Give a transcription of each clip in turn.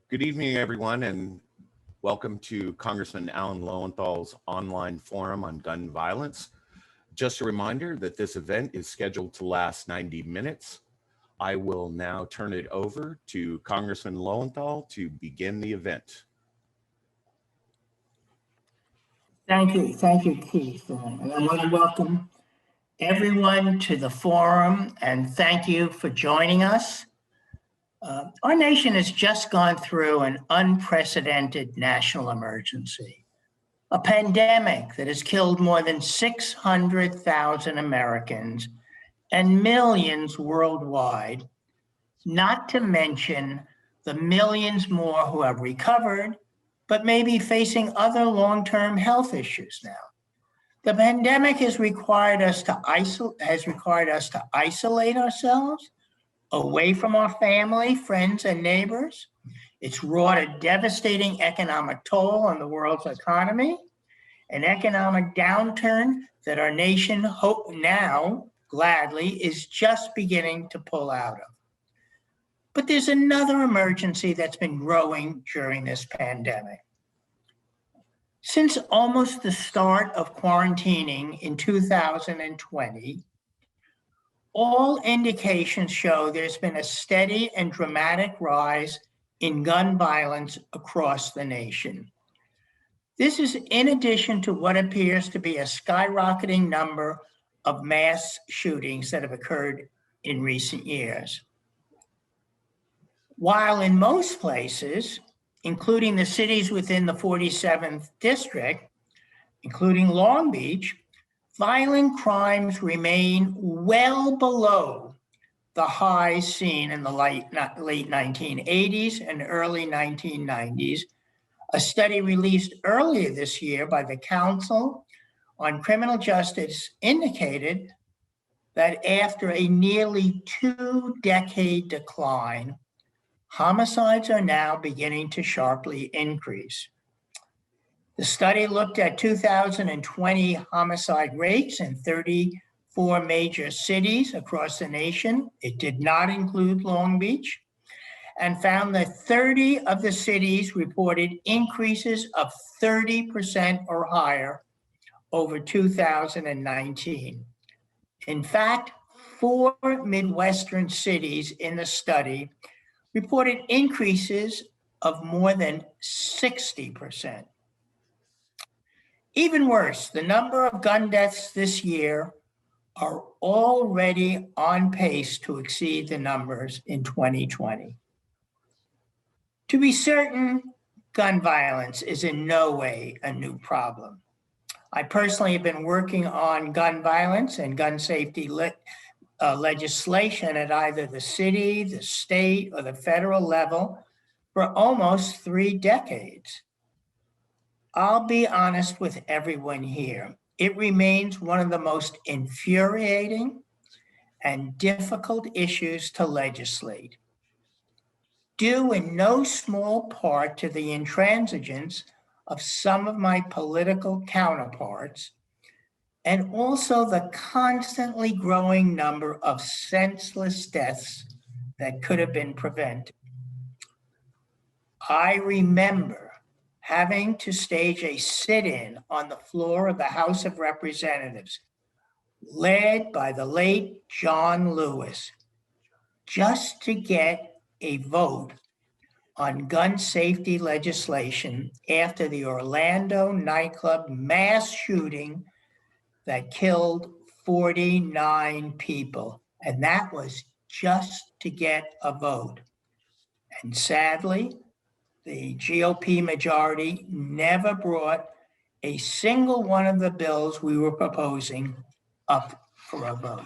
Good evening, everyone, and welcome to Congressman Alan Lowenthal's online forum on gun violence. Just a reminder that this event is scheduled to last 90 minutes. I will now turn it over to Congressman Lowenthal to begin the event. Thank you, Keith. And I want to welcome everyone to the forum and thank you for joining us. Our nation has just gone through an unprecedented national emergency, a pandemic that has killed more than 600,000 Americans and millions worldwide, not to mention the millions more who have recovered, but may be facing other long-term health issues now. The pandemic has required us to isolate ourselves away from our family, friends, and neighbors. It's wrought a devastating economic toll on the world's economy, an economic downturn that our nation now gladly is just beginning to pull out of. But there's another emergency that's been growing during this pandemic. Since almost the start of quarantining in 2020, all indications show there's been a steady and dramatic rise in gun violence across the nation. This is in addition to what appears to be a skyrocketing number of mass shootings that have occurred in recent years. While in most places, including the cities within the 47th district, including Long Beach, violent crimes remain well below the highs seen in the late 1980s and early 1990s. A study released earlier this year by the Council on Criminal Justice indicated that after a nearly 2-decade decline, homicides are now beginning to sharply increase. The study looked at 2020 homicide rates in 34 major cities across the nation. It did not include Long Beach, and found that 30 of the cities reported increases of 30% or higher over 2019. In fact, 4 Midwestern cities in the study reported increases of more than 60%. Even worse, the number of gun deaths this year are already on pace to exceed the numbers in 2020. To be certain, gun violence is in no way a new problem. I personally have been working on gun violence and gun safety legislation at either the city, the state, or the federal level for almost 3 decades. I'll be honest with everyone here. It remains one of the most infuriating and difficult issues to legislate, due in no small part to the intransigence of some of my political counterparts, and also the constantly growing number of senseless deaths that could have been prevented. I remember having to stage a sit-in on the floor of the House of Representatives, led by the late John Lewis, just to get a vote on gun safety legislation after the Orlando nightclub mass shooting that killed 49 people. And that was just to get a vote. And sadly, the GOP majority never brought a single one of the bills we were proposing up for a vote.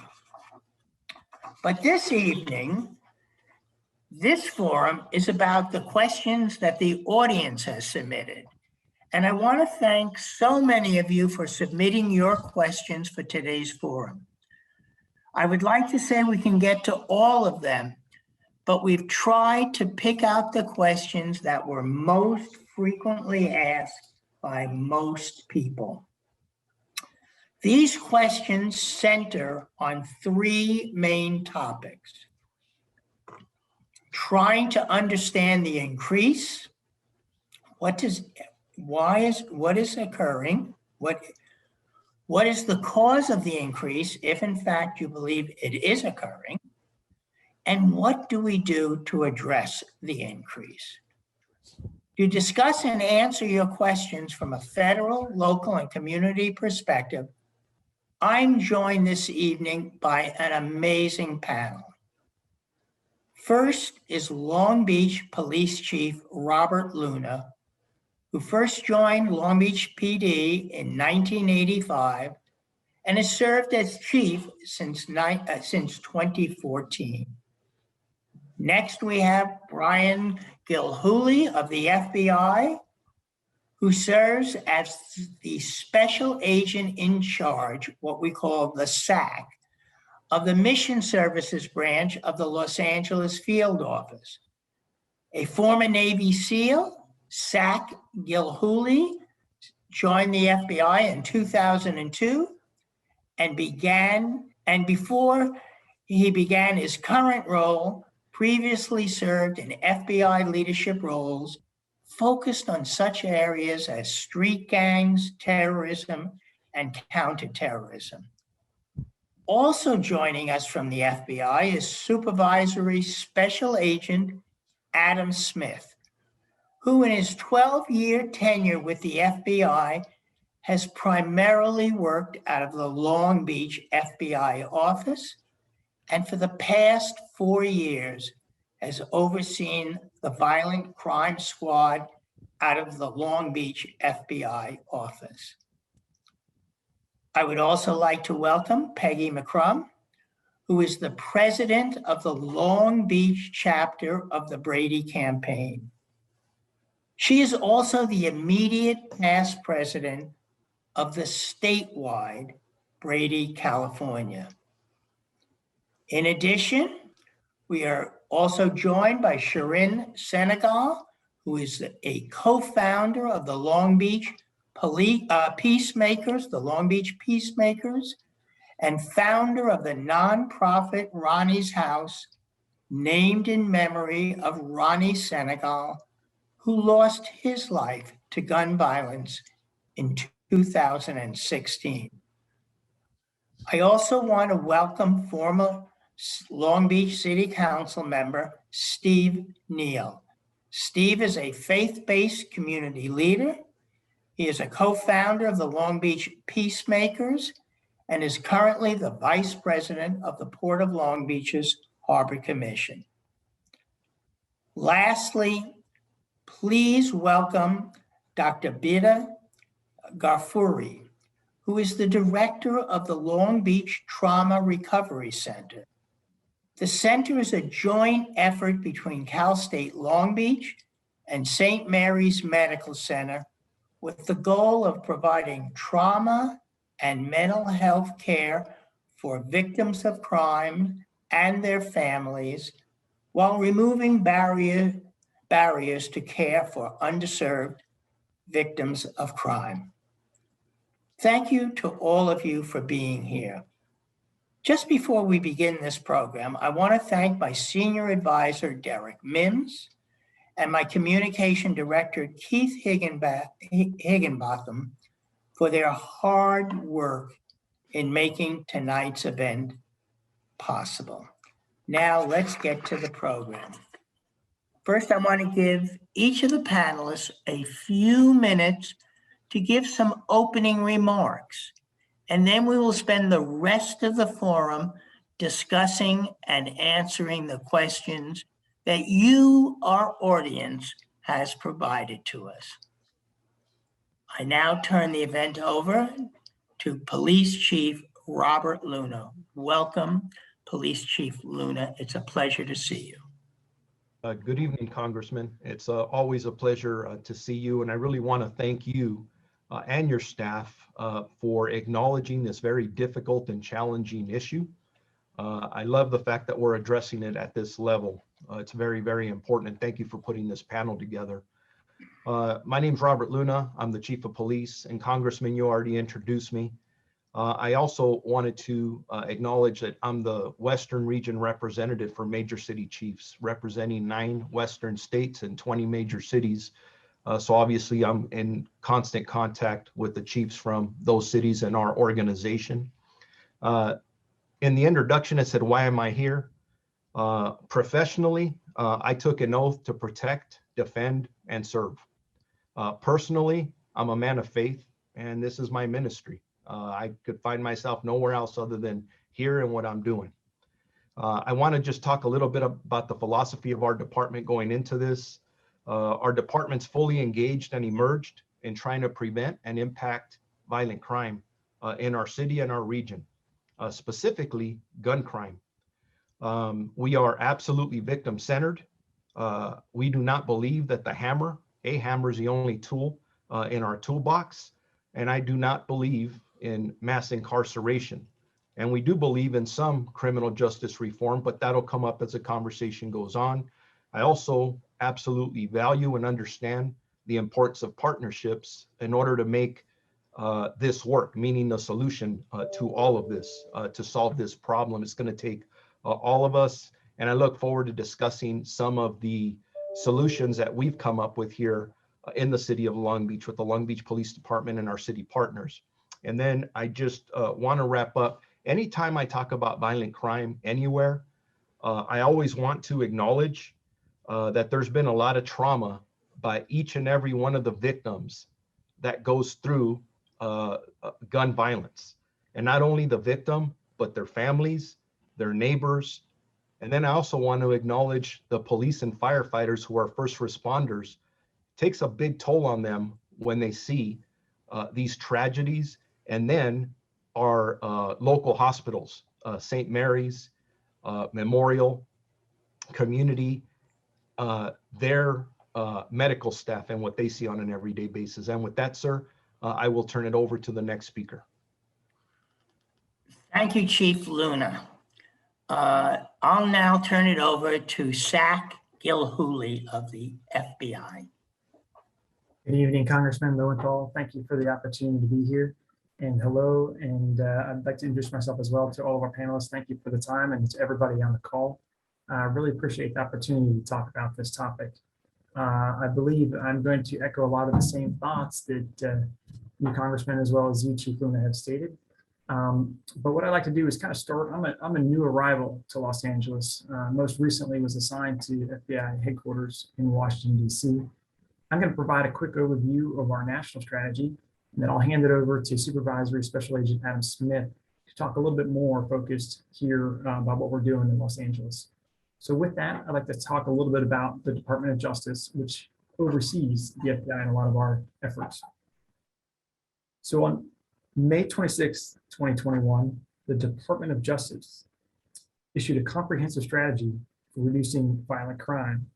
But this evening, this forum is about the questions that the audience has submitted. And I want to thank so many of you for submitting your questions for today's forum. I would like to say we can get to all of them, but we've tried to pick out the questions that were most frequently asked by most people. These questions center on 3 main topics: trying to understand the increase, what is occurring, what is the cause of the increase, if in fact you believe it is occurring, and what do we do to address the increase? To discuss and answer your questions from a federal, local, and community perspective, I'm joined this evening by an amazing panel. First is Long Beach Police Chief Robert Luna, who first joined Long Beach PD in 1985 and has served as chief since 2014. Next, we have Brian Gilhooly of the FBI, who serves as the special agent in charge, what we call the SAC, of the Mission Services branch of the Los Angeles Field Office. A former Navy SEAL, SAC Gilhooly joined the FBI in 2002 and before he began his current role, previously served in FBI leadership roles focused on such areas as street gangs, terrorism, and counterterrorism. Also joining us from the FBI is Supervisory Special Agent Adam Smith, who in his 12-year tenure with the FBI has primarily worked out of the Long Beach FBI office, and for the past 4 years has overseen the Violent Crime Squad out of the Long Beach FBI office. I would also like to welcome Peggy McCrum, who is the president of the Long Beach chapter of the Brady campaign. She is also the immediate past president of the statewide Brady, California. In addition, we are also joined by Shirin Senegal, who is a co-founder of the Long Beach Peacemakers, the Long Beach Peacemakers, and founder of the nonprofit Ronnie's House, named in memory of Ronnie Senegal, who lost his life to gun violence in 2016. I also want to welcome former Long Beach City Council member, Steve Neal. Steve is a faith-based community leader. He is a co-founder of the Long Beach Peacemakers and is currently the vice president of the Port of Long Beach's Harbor Commission. Lastly, please welcome Dr. Bida Ghafouri, who is the director of the Long Beach Trauma Recovery Center. The center is a joint effort between Cal State Long Beach and St. Mary's Medical Center with the goal of providing trauma and mental health care for victims of crime and their families while removing barriers to care for underserved victims of crime. Thank you to all of you for being here. Just before we begin this program, I want to thank my senior advisor, Derek Mims, and my communication director, Keith Higginbotham, for their hard work in making tonight's event possible. Now let's get to the program. First, I want to give each of the panelists a few minutes to give some opening remarks, and then we will spend the rest of the forum discussing and answering the questions that you, our audience, has provided to us. I now turn the event over to Police Chief Robert Luna. Welcome, Police Chief Luna. It's a pleasure to see you. Good evening, Congressman. It's always a pleasure to see you, and I really want to thank you and your staff for acknowledging this very difficult and challenging issue. I love the fact that we're addressing it at this level. It's very, very important, and thank you for putting this panel together. My name's Robert Luna. I'm the Chief of Police, and Congressman, you already introduced me. I also wanted to acknowledge that I'm the Western Region representative for Major City Chiefs, representing 9 Western states and 20 major cities. So obviously I'm in constant contact with the chiefs from those cities and our organization. In the introduction, it said, why am I here? Professionally, I took an oath to protect, defend, and serve. Personally, I'm a man of faith, and this is my ministry. I could find myself nowhere else other than here and what I'm doing. I want to just talk a little bit about the philosophy of our department going into this. Our department's fully engaged and emerged in trying to prevent and impact violent crime in our city and our region, specifically gun crime. We are absolutely victim-centered. We do not believe that a hammer is the only tool in our toolbox, and I do not believe in mass incarceration. And we do believe in some criminal justice reform, but that'll come up as the conversation goes on. I also absolutely value and understand the importance of partnerships in order to make this work, meaning the solution to all of this, to solve this problem. It's going to take all of us, and I look forward to discussing some of the solutions that we've come up with here in the city of Long Beach with the Long Beach Police Department and our city partners. And then I just want to wrap up. Anytime I talk about violent crime anywhere, I always want to acknowledge that there's been a lot of trauma by each and every one of the victims that goes through gun violence. And not only the victim, but their families, their neighbors. And then I also want to acknowledge the police and firefighters who are first responders. It takes a big toll on them when they see these tragedies. And then our local hospitals, St. Mary's, Memorial, Community, their medical staff and what they see on an everyday basis. And with that, sir, I will turn it over to the next speaker. Thank you, Chief Luna. I'll now turn it over to SAC Gilhooly of the FBI. Good evening, Congressman Lowenthal. Thank you for the opportunity to be here. And hello, and I'd like to introduce myself as well to all of our panelists. Thank you for the time, and to everybody on the call. I really appreciate the opportunity to talk about this topic. I believe I'm going to echo a lot of the same thoughts that you, Congressman, as well as you, Chief Luna, have stated. But what I'd like to do is kind of start. I'm a new arrival to Los Angeles. Most recently was assigned to FBI headquarters in Washington, D.C. I'm going to provide a quick overview of our national strategy, and then I'll hand it over to Supervisory Special Agent Adam Smith to talk a little bit more focused here about what we're doing in Los Angeles. So with that, I'd like to talk a little bit about the Department of Justice, which oversees the FBI and a lot of our efforts. So on May 26, 2021, the Department of Justice issued a comprehensive strategy for reducing violent crime.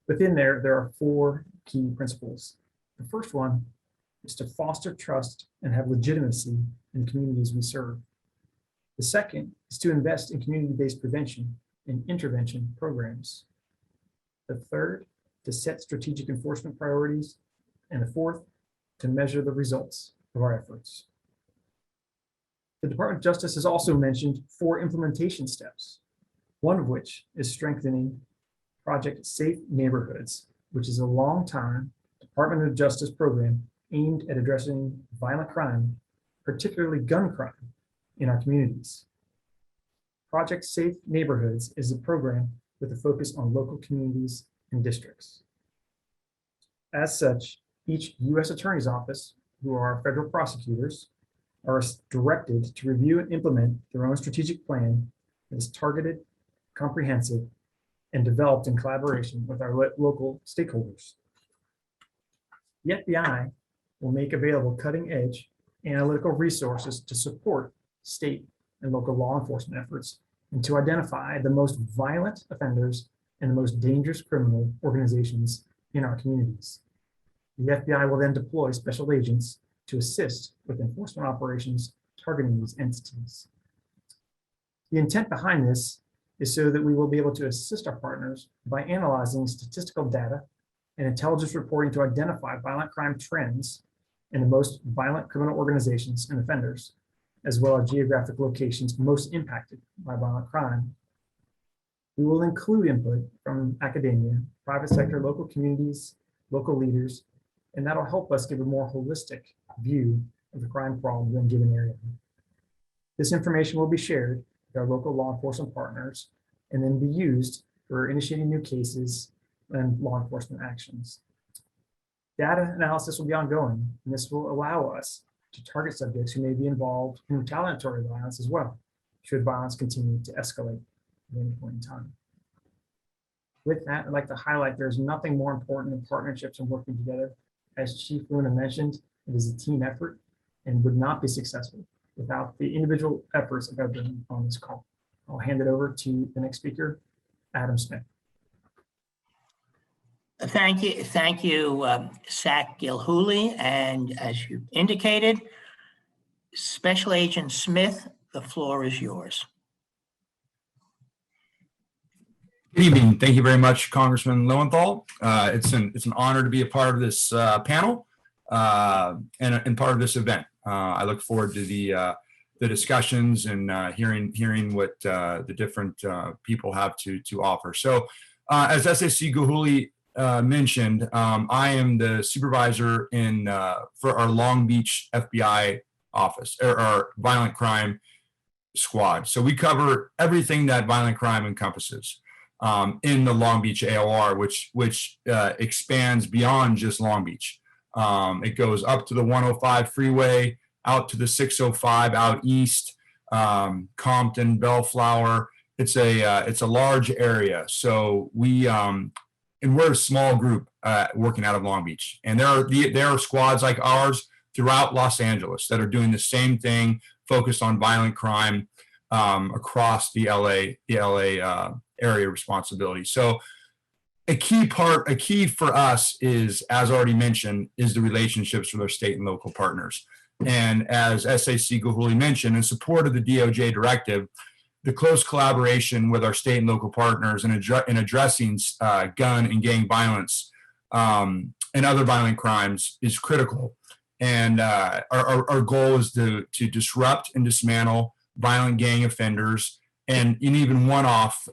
Within there are 4 key principles. The first one is to foster trust and have legitimacy in the communities we serve. The second is to invest in community-based prevention and intervention programs. The third, to set strategic enforcement priorities. And the fourth, to measure the results of our efforts. The Department of Justice has also mentioned 4 implementation steps, one of which is strengthening Project Safe Neighborhoods, which is a long-time Department of Justice program aimed at addressing violent crime, particularly gun crime, in our communities. Project Safe Neighborhoods is a program with a focus on local communities and districts. As such, each U.S. Attorney's Office, who are federal prosecutors, are directed to review and implement their own strategic plan that is targeted, comprehensive, and developed in collaboration with our local stakeholders. The FBI will make available cutting-edge analytical resources to support state and local law enforcement efforts and to identify the most violent offenders and the most dangerous criminal organizations in our communities. The FBI will then deploy special agents to assist with enforcement operations targeting these entities. The intent behind this is so that we will be able to assist our partners by analyzing statistical data and intelligence reporting to identify violent crime trends in the most violent criminal organizations and offenders, as well as geographic locations most impacted by violent crime. We will include input from academia, private sector, local communities, local leaders, and that'll help us give a more holistic view of the crime problem in a given area. This information will be shared with our local law enforcement partners and then be used for initiating new cases and law enforcement actions. Data analysis will be ongoing, and this will allow us to target subjects who may be involved in retaliatory violence as well, should violence continue to escalate at any point in time. With that, I'd like to highlight there's nothing more important than partnerships and working together. As Chief Luna mentioned, it is a team effort and would not be successful without the individual efforts of everyone on this call. I'll hand it over to the next speaker, Adam Smith. Thank you, SAC Gilhooly. And as you indicated, Special Agent Smith, the floor is yours. Good evening. Thank you very much, Congressman Lowenthal. It's an honor to be a part of this panel and part of this event. I look forward to the discussions and hearing what the different people have to offer. So, as SAC Gilhooly mentioned, I am the supervisor for our Long Beach FBI office, or our violent crime squad. So we cover everything that violent crime encompasses in the Long Beach AOR, which expands beyond just Long Beach. It goes up to the 105 freeway, out to the 605 out east, Compton, Bellflower. It's a large area. So we're a small group working out of Long Beach, and there are squads like ours throughout Los Angeles that are doing the same thing, focused on violent crime across the LA area responsibility. So a key for us is, as already mentioned, is the relationships with our state and local partners. And as SAC Gilhooly mentioned, in support of the DOJ directive, the close collaboration with our state and local partners in addressing gun and gang violence and other violent crimes is critical. And our goal is to disrupt and dismantle violent gang offenders and even one-off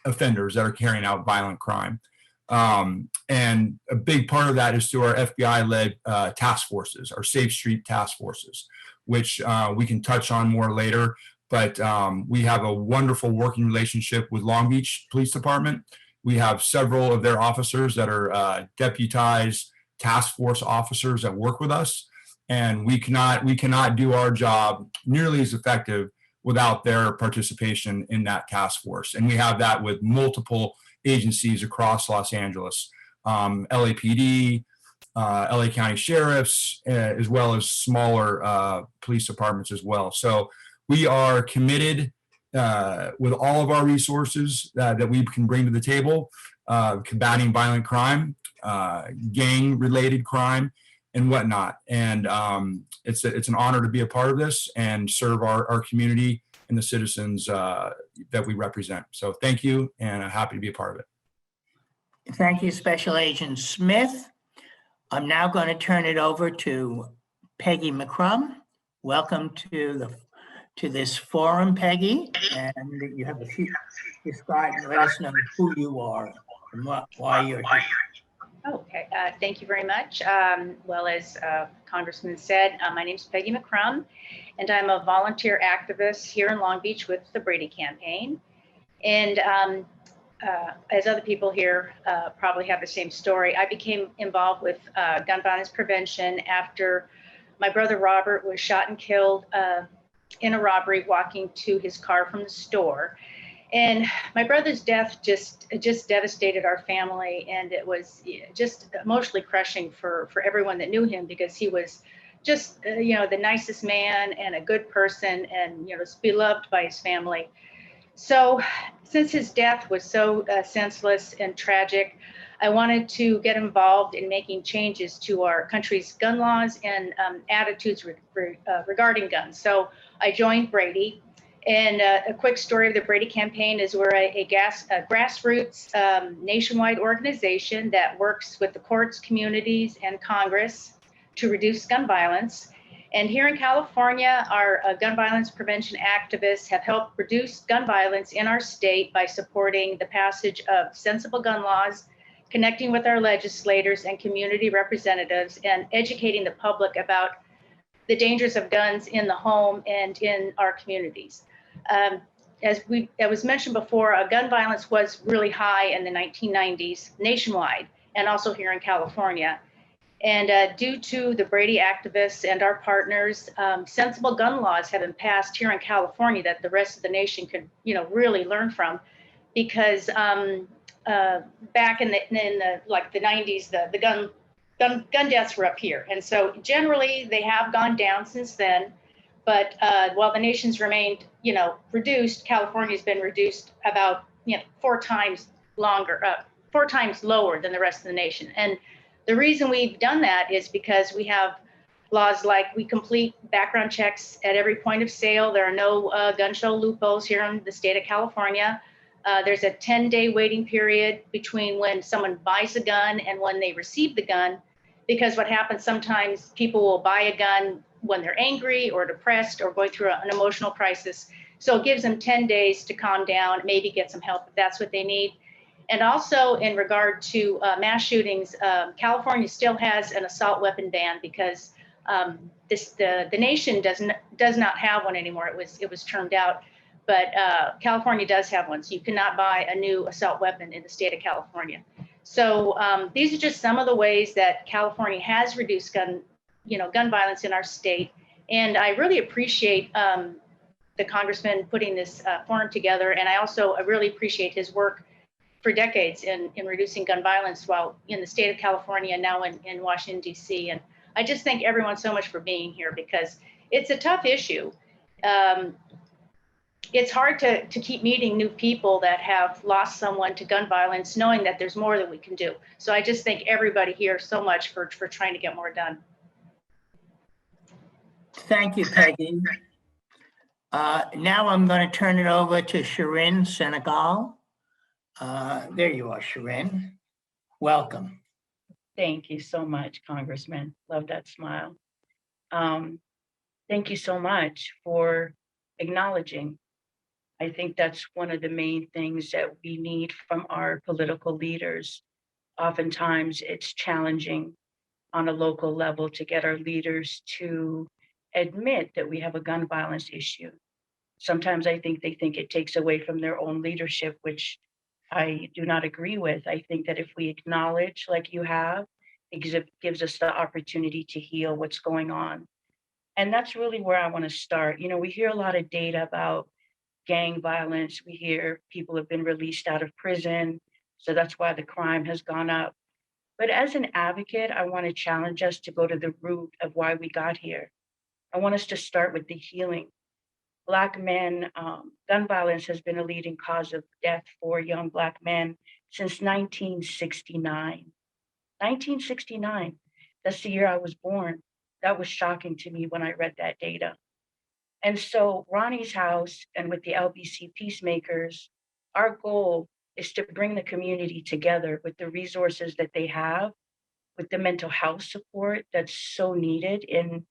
offenders that are carrying out violent crime. And a big part of that is through our FBI-led task forces, our Safe Street task forces, which we can touch on more later. But we have a wonderful working relationship with Long Beach Police Department. We have several of their officers that are deputized task force officers that work with us, and we cannot do our job nearly as effective without their participation in that task force. And we have that with multiple agencies across Los Angeles, LAPD, LA County Sheriffs, as well as smaller police departments as well. So we are committed with all of our resources that we can bring to the table, combating violent crime, gang-related crime, and whatnot. And it's an honor to be a part of this and serve our community and the citizens that we represent. So thank you, and I'm happy to be a part of it. Thank you, Special Agent Smith. I'm now going to turn it over to Peggy McCrum. Welcome to this forum, Peggy, and you have a few describe and let us know who you are and why you're here. Okay, thank you very much. Well, as Congressman said, my name is Peggy McCrum, and I'm a volunteer activist here in Long Beach with the Brady Campaign. And as other people here probably have the same story, I became involved with gun violence prevention after my brother Robert was shot and killed in a robbery walking to his car from the store. And my brother's death just devastated our family, and it was just emotionally crushing for everyone that knew him, because he was just the nicest man and a good person, and was beloved by his family. So since his death was so senseless and tragic, I wanted to get involved in making changes to our country's gun laws and attitudes regarding guns. So I joined Brady. And a quick story of the Brady Campaign is we're a grassroots nationwide organization that works with the courts, communities, and Congress to reduce gun violence. And here in California, our gun violence prevention activists have helped reduce gun violence in our state by supporting the passage of sensible gun laws, connecting with our legislators and community representatives, and educating the public about the dangers of guns in the home and in our communities. As was mentioned before, gun violence was really high in the 1990s nationwide and also here in California. And due to the Brady activists and our partners, sensible gun laws have been passed here in California that the rest of the nation could, really learn from, because back in the like the 90s, the gun deaths were up here, and so generally they have gone down since then. But while the nation's remained, reduced, California's been reduced about 4 times lower than the rest of the nation. And the reason we've done that is because we have laws like we complete background checks at every point of sale. There are no gun show loopholes here in the state of California. There's a 10-day waiting period between when someone buys a gun and when they receive the gun, because what happens sometimes, people will buy a gun when they're angry or depressed or going through an emotional crisis. So it gives them 10 days to calm down, maybe get some help if that's what they need. And also in regard to mass shootings, California still has an assault weapon ban because the nation does not have one anymore. It was termed out, but California does have one. So you cannot buy a new assault weapon in the state of California. So these are just some of the ways that California has reduced gun violence in our state. And I really appreciate the congressman putting this forum together. And I really appreciate his work for decades in reducing gun violence while in the state of California, now in Washington, D.C. And I just thank everyone so much for being here because it's a tough issue. It's hard to keep meeting new people that have lost someone to gun violence, knowing that there's more that we can do. So I just thank everybody here so much for trying to get more done. Thank you, Peggy. Now I'm going to turn it over to Shirin Senegal. There you are, Shirin. Welcome. Thank you so much, Congressman. Love that smile. Thank you so much for acknowledging. I think that's one of the main things that we need from our political leaders. Oftentimes it's challenging on a local level to get our leaders to admit that we have a gun violence issue. Sometimes I think they think it takes away from their own leadership, which I do not agree with. I think that if we acknowledge, like you have, it gives us the opportunity to heal what's going on. And that's really where I want to start. We hear a lot of data about gang violence. We hear people have been released out of prison, so that's why the crime has gone up. But as an advocate, I want to challenge us to go to the root of why we got here. I want us to start with the healing. Black men, gun violence has been a leading cause of death for young Black men since 1969. 1969, that's the year I was born. That was shocking to me when I read that data. And so Ronnie's House and with the LBC Peacemakers, our goal is to bring the community together with the resources that they have, with the mental health support that's so needed in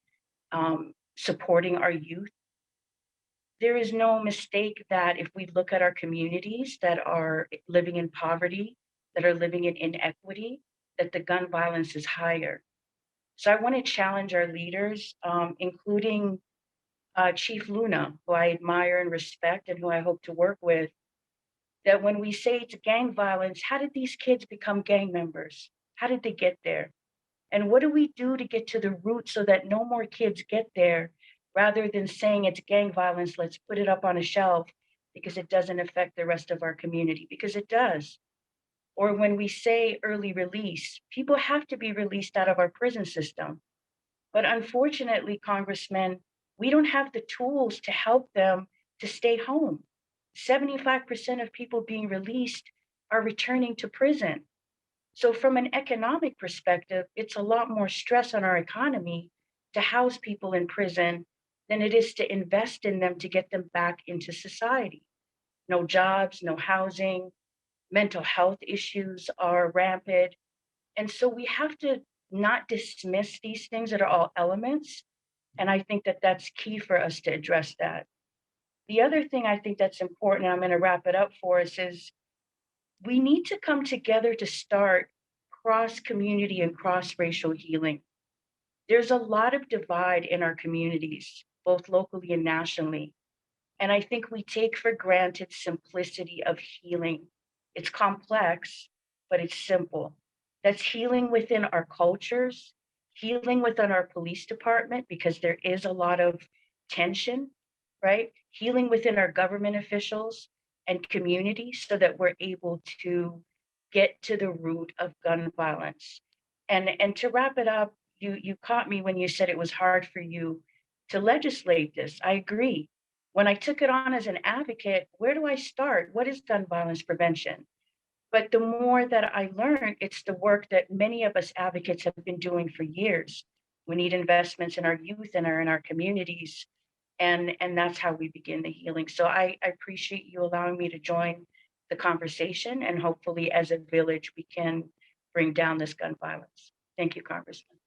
supporting our youth. There is no mistake that if we look at our communities that are living in poverty, that are living in inequity, that the gun violence is higher. So I want to challenge our leaders, including Chief Luna, who I admire and respect and who I hope to work with, that when we say it's gang violence, how did these kids become gang members? How did they get there? And what do we do to get to the root so that no more kids get there? Rather than saying it's gang violence, let's put it up on a shelf because it doesn't affect the rest of our community, because it does. Or when we say early release, people have to be released out of our prison system. But unfortunately, Congressman, we don't have the tools to help them to stay home. 75% of people being released are returning to prison. So from an economic perspective, it's a lot more stress on our economy to house people in prison than it is to invest in them to get them back into society. No jobs, no housing, mental health issues are rampant. And so we have to not dismiss these things that are all elements And I think that that's key for us to address that. The other thing I think that's important, and I'm going to wrap it up for us, is we need to come together to start cross-community and cross-racial healing. There's a lot of divide in our communities, both locally and nationally. And I think we take for granted simplicity of healing. It's complex, but it's simple. That's healing within our cultures, healing within our police department, because there is a lot of tension, right? Healing within our government officials and communities so that we're able to get to the root of gun violence. And to wrap it up, you caught me when you said it was hard for you to legislate this. I agree. When I took it on as an advocate, where do I start? What is gun violence prevention? But the more that I learned, it's the work that many of us advocates have been doing for years. We need investments in our youth and in our communities. And that's how we begin the healing. So I appreciate you allowing me to join the conversation, and hopefully as a village, we can bring down this gun violence. Thank you, Congressman.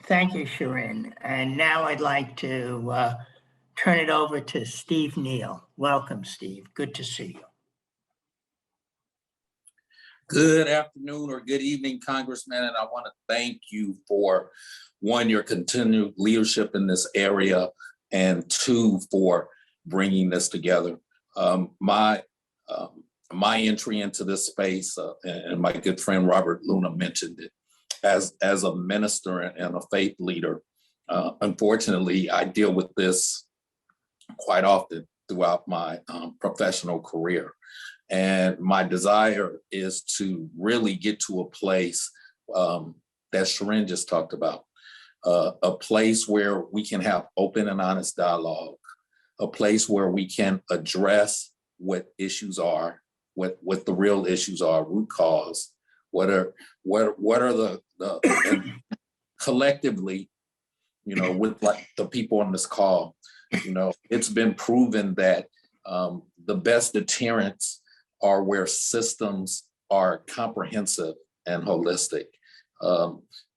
Thank you, Sharon. And now I'd like to turn it over to Steve Neal. Welcome, Steve. Good to see you. Good afternoon or good evening, Congressman, and I want to thank you for, one, your continued leadership in this area, and two, for bringing this together. My entry into this space, and my good friend Robert Luna mentioned it, as a minister and a faith leader, unfortunately, I deal with this quite often throughout my professional career. And my desire is to really get to a place that Sharon just talked about, a place where we can have open and honest dialogue, a place where we can address what issues are, what the real issues are, root cause, what are the and collectively, with like the people on this call, it's been proven that the best deterrents are where systems are comprehensive and holistic.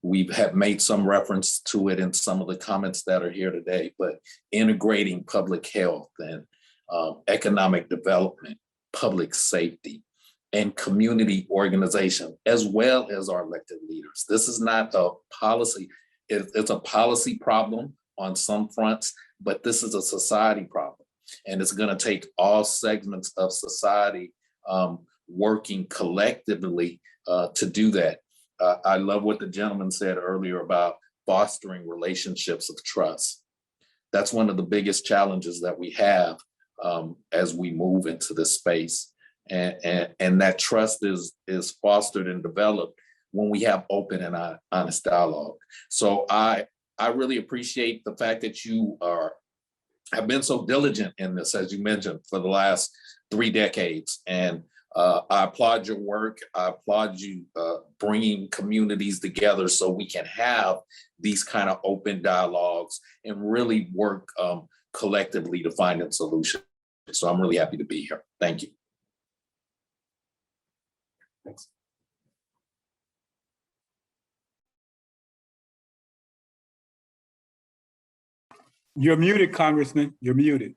We have made some reference to it in some of the comments that are here today, but integrating public health and economic development, public safety, and community organization, as well as our elected leaders. This is not a policy. It's a policy problem on some fronts, but this is a society problem. And it's going to take all segments of society working collectively to do that. I love what the gentleman said earlier about fostering relationships of trust. That's one of the biggest challenges that we have as we move into this space. And that trust is fostered and developed when we have open and honest dialogue. So I really appreciate the fact that you have been so diligent in this, as you mentioned, for the last 3 decades. And I applaud your work. I applaud you bringing communities together so we can have these kind of open dialogues and really work collectively to find a solution. So I'm really happy to be here. Thank you. Thanks. You're muted, Congressman. You're muted.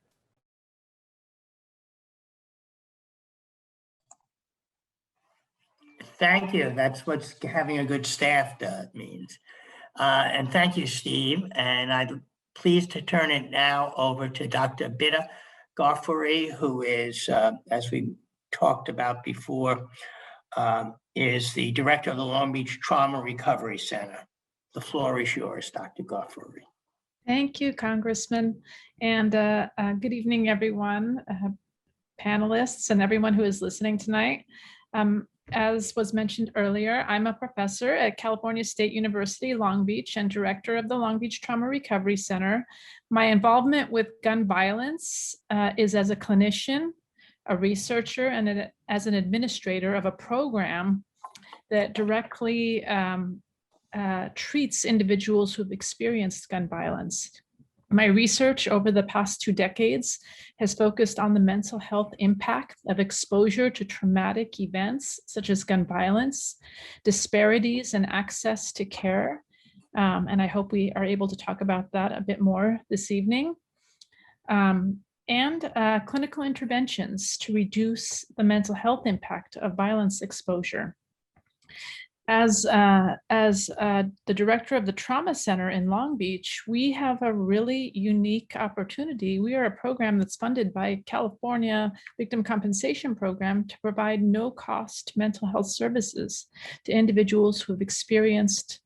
Thank you. That's what having a good staff means. And thank you, Steve. And I'm pleased to turn it now over to Dr. Bitta Ghaffari, who is, as we talked about before, is the director of the Long Beach Trauma Recovery Center. The floor is yours, Dr. Ghaffari. Thank you, Congressman. And good evening, everyone, panelists and everyone who is listening tonight. As was mentioned earlier, I'm a professor at California State University, Long Beach, and director of the Long Beach Trauma Recovery Center. My involvement with gun violence is as a clinician, a researcher, and as an administrator of a program that directly treats individuals who've experienced gun violence. My research over the past 2 decades has focused on the mental health impact of exposure to traumatic events such as gun violence, disparities in access to care, And I hope we are able to talk about that a bit more this evening. And clinical interventions to reduce the mental health impact of violence exposure. As the director of the Trauma Center in Long Beach, we have a really unique opportunity. We are a program that's funded by California Victim Compensation Program to provide no-cost mental health services to individuals who have experienced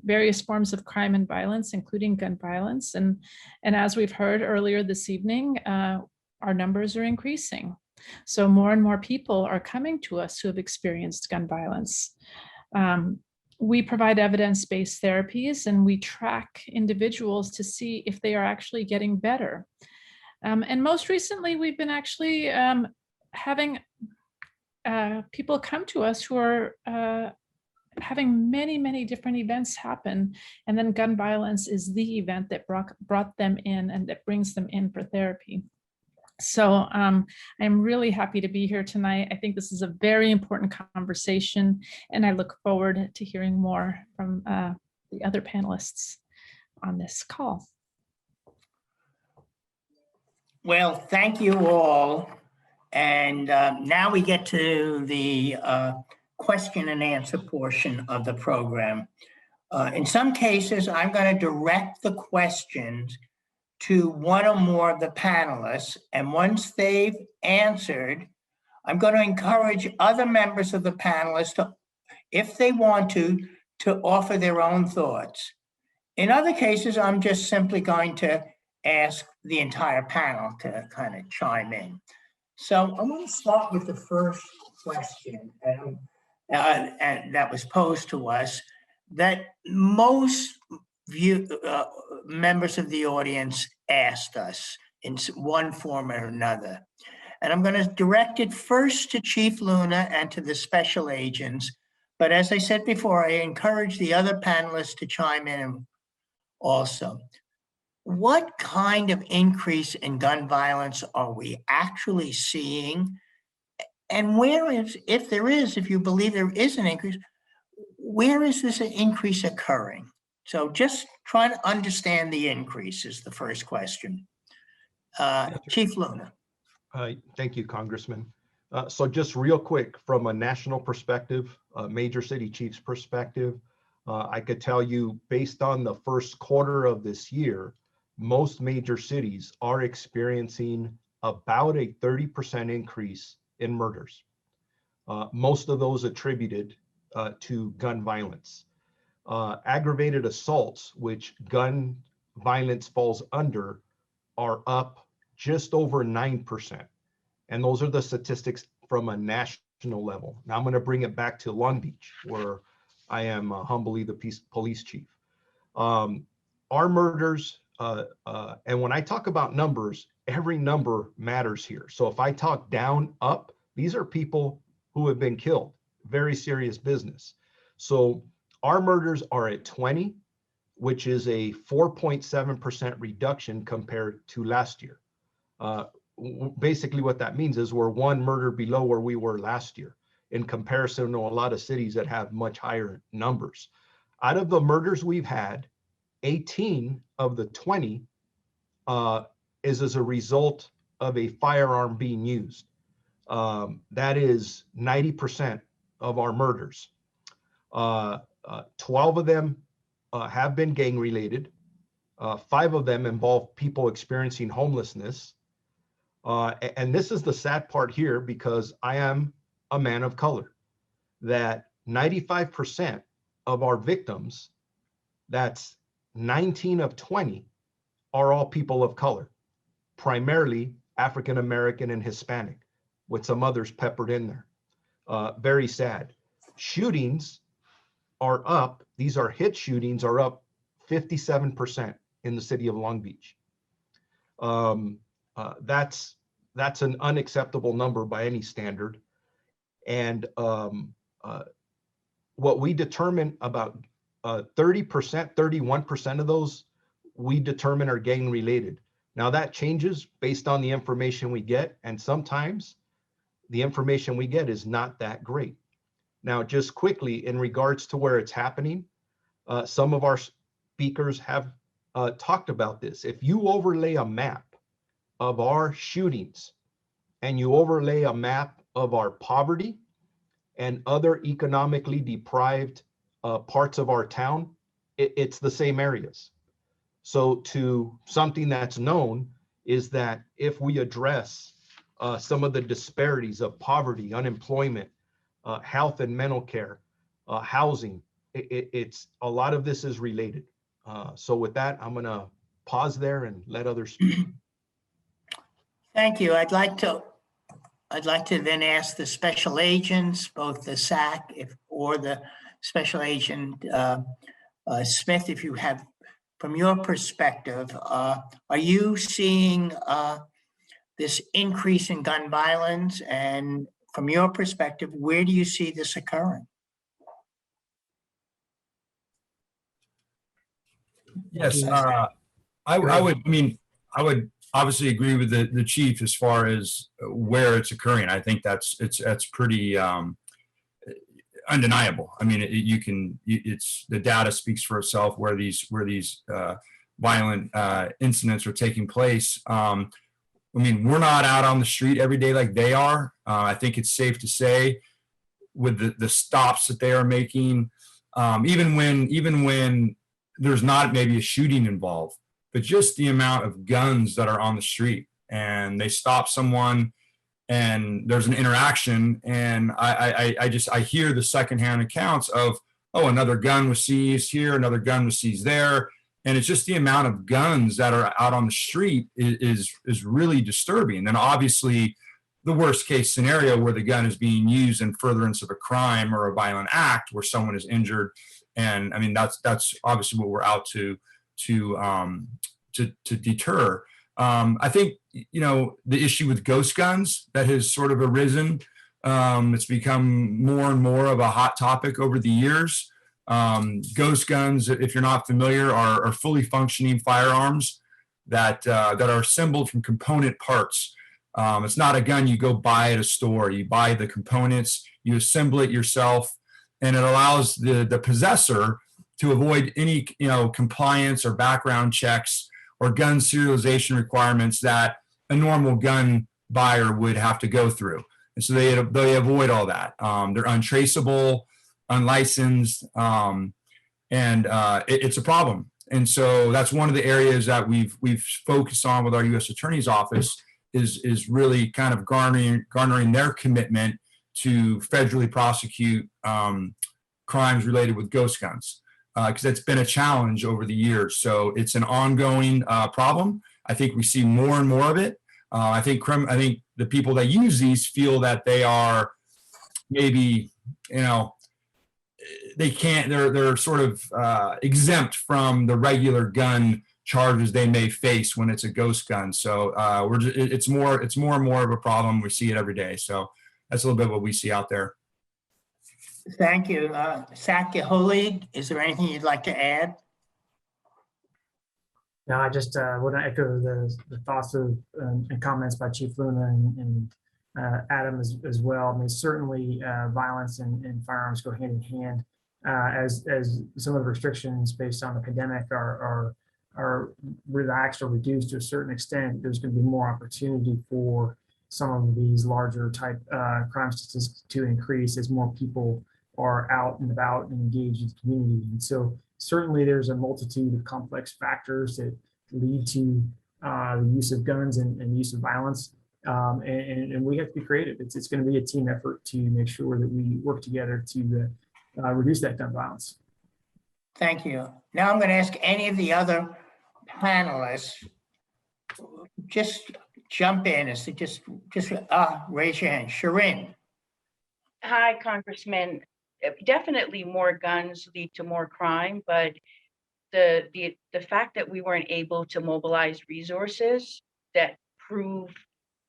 various forms of crime and violence, including gun violence. And as we've heard earlier this evening, our numbers are increasing. So more and more people are coming to us who have experienced gun violence. We provide evidence-based therapies, and we track individuals to see if they are actually getting better. And most recently, we've been actually having people come to us who are having many different events happen, and then gun violence is the event that brought them in and that brings them in for therapy. So I'm really happy to be here tonight. I think this is a very important conversation, and I look forward to hearing more from the other panelists on this call. Well, thank you all. And now we get to the question and answer portion of the program. In some cases, I'm going to direct the questions to one or more of the panelists. And once they've answered, I'm going to encourage other members of the panelists to, if they want to offer their own thoughts. In other cases, I'm just simply going to ask the entire panel to kind of chime in. So I want to start with the first question and that was posed to us, that most members of the audience asked us in one form or another. And I'm going to direct it first to Chief Luna and to the special agents. But as I said before, I encourage the other panelists to chime in also. What kind of increase in gun violence are we actually seeing? And where is, if there is, if you believe there is an increase, where is this increase occurring? So just trying to understand the increase is the first question. Chief Luna. Thank you, Congressman. So just real quick, from a national perspective, major city chiefs perspective, I could tell you based on the first quarter of this year, most major cities are experiencing about a 30% increase in murders. Most of those attributed to gun violence. Aggravated assaults, which gun violence falls under, are up just over 9%. And those are the statistics from a national level. Now I'm going to bring it back to Long Beach, where I am humbly the police chief. Our murders, and when I talk about numbers, every number matters here. So if I talk down, up, these are people who have been killed. Very serious business. So our murders are at 20, which is a 4.7% reduction compared to last year. Basically what that means is we're one murder below where we were last year in comparison to a lot of cities that have much higher numbers. Out of the murders we've had, 18 of the 20 is as a result of a firearm being used. That is 90% of our murders. 12 of them have been gang related. 5 of them involve people experiencing homelessness. And this is the sad part here, because I am a man of color, that 95% of our victims, that's 19 of 20, are all people of color, primarily African American and Hispanic, with some others peppered in there. Very sad. Shootings are up, these are hit shootings, are up 57% in the city of Long Beach. That's an unacceptable number by any standard. And what we determine, about 30%, 31% of those we determine are gang related. Now that changes based on the information we get, and sometimes the information we get is not that great. Now, just quickly, in regards to where it's happening, Some of our speakers have talked about this. If you overlay a map of our shootings and you overlay a map of our poverty and other economically deprived parts of our town, it's the same areas. So to something that's known is that if we address some of the disparities of poverty, unemployment, health and mental care, housing, it's a lot of this is related. So with that, I'm gonna pause there and let others speak. Thank you. I'd like to then ask the special agents, both the SAC or the special agent Smith, if you have, from your perspective, are you seeing this increase in gun violence? And from your perspective, where do you see this occurring? Yes, I would obviously agree with the chief as far as where it's occurring. I think that's pretty undeniable. I mean, it's the data speaks for itself where these violent incidents are taking place. I mean, we're not out on the street every day like they are. I think it's safe to say with the stops that they are making, even when there's not maybe a shooting involved, but just the amount of guns that are on the street, and they stop someone and there's an interaction, and I hear the secondhand accounts of, oh, another gun was seized here, another gun was seized there. And it's just the amount of guns that are out on the street is really disturbing. And obviously the worst case scenario where the gun is being used in furtherance of a crime or a violent act where someone is injured. And I mean, that's obviously what we're out to deter. I think, the issue with ghost guns that has sort of arisen, it's become more and more of a hot topic over the years. Ghost guns, if you're not familiar, are fully functioning firearms that are assembled from component parts. It's not a gun you go buy at a store. You buy the components, you assemble it yourself, and it allows the possessor to avoid any compliance or background checks or gun serialization requirements that a normal gun buyer would have to go through. And so they avoid all that. They're untraceable, unlicensed, and it's a problem. And so that's one of the areas that we've focused on with our U.S. Attorney's Office is really kind of garnering their commitment to federally prosecute crimes related with ghost guns, because it's been a challenge over the years. So it's an ongoing problem. I think we see more and more of it. I think the people that use these feel that they are maybe, they're sort of exempt from the regular gun charges they may face when it's a ghost gun. So it's more and more of a problem. We see it every day. So that's a little bit what we see out there. Thank you. SAC Gilhooly, is there anything you'd like to add? No, I just want to echo the thoughts of and comments by Chief Luna and Adam as well. I mean, certainly violence and firearms go hand in hand. As some of the restrictions based on the pandemic are relaxed or reduced to a certain extent, there's going to be more opportunity for some of these larger type crime statistics to increase as more people are out and about and engaged in the community. And so certainly there's a multitude of complex factors that lead to the use of guns and use of violence. And we have to be creative. It's going to be a team effort to make sure that we work together to reduce that gun violence. Thank you. Now I'm going to ask any of the other panelists, just jump in and just raise your hand. Shirin. Hi, Congressman. Definitely more guns lead to more crime, but the fact that we weren't able to mobilize resources that prove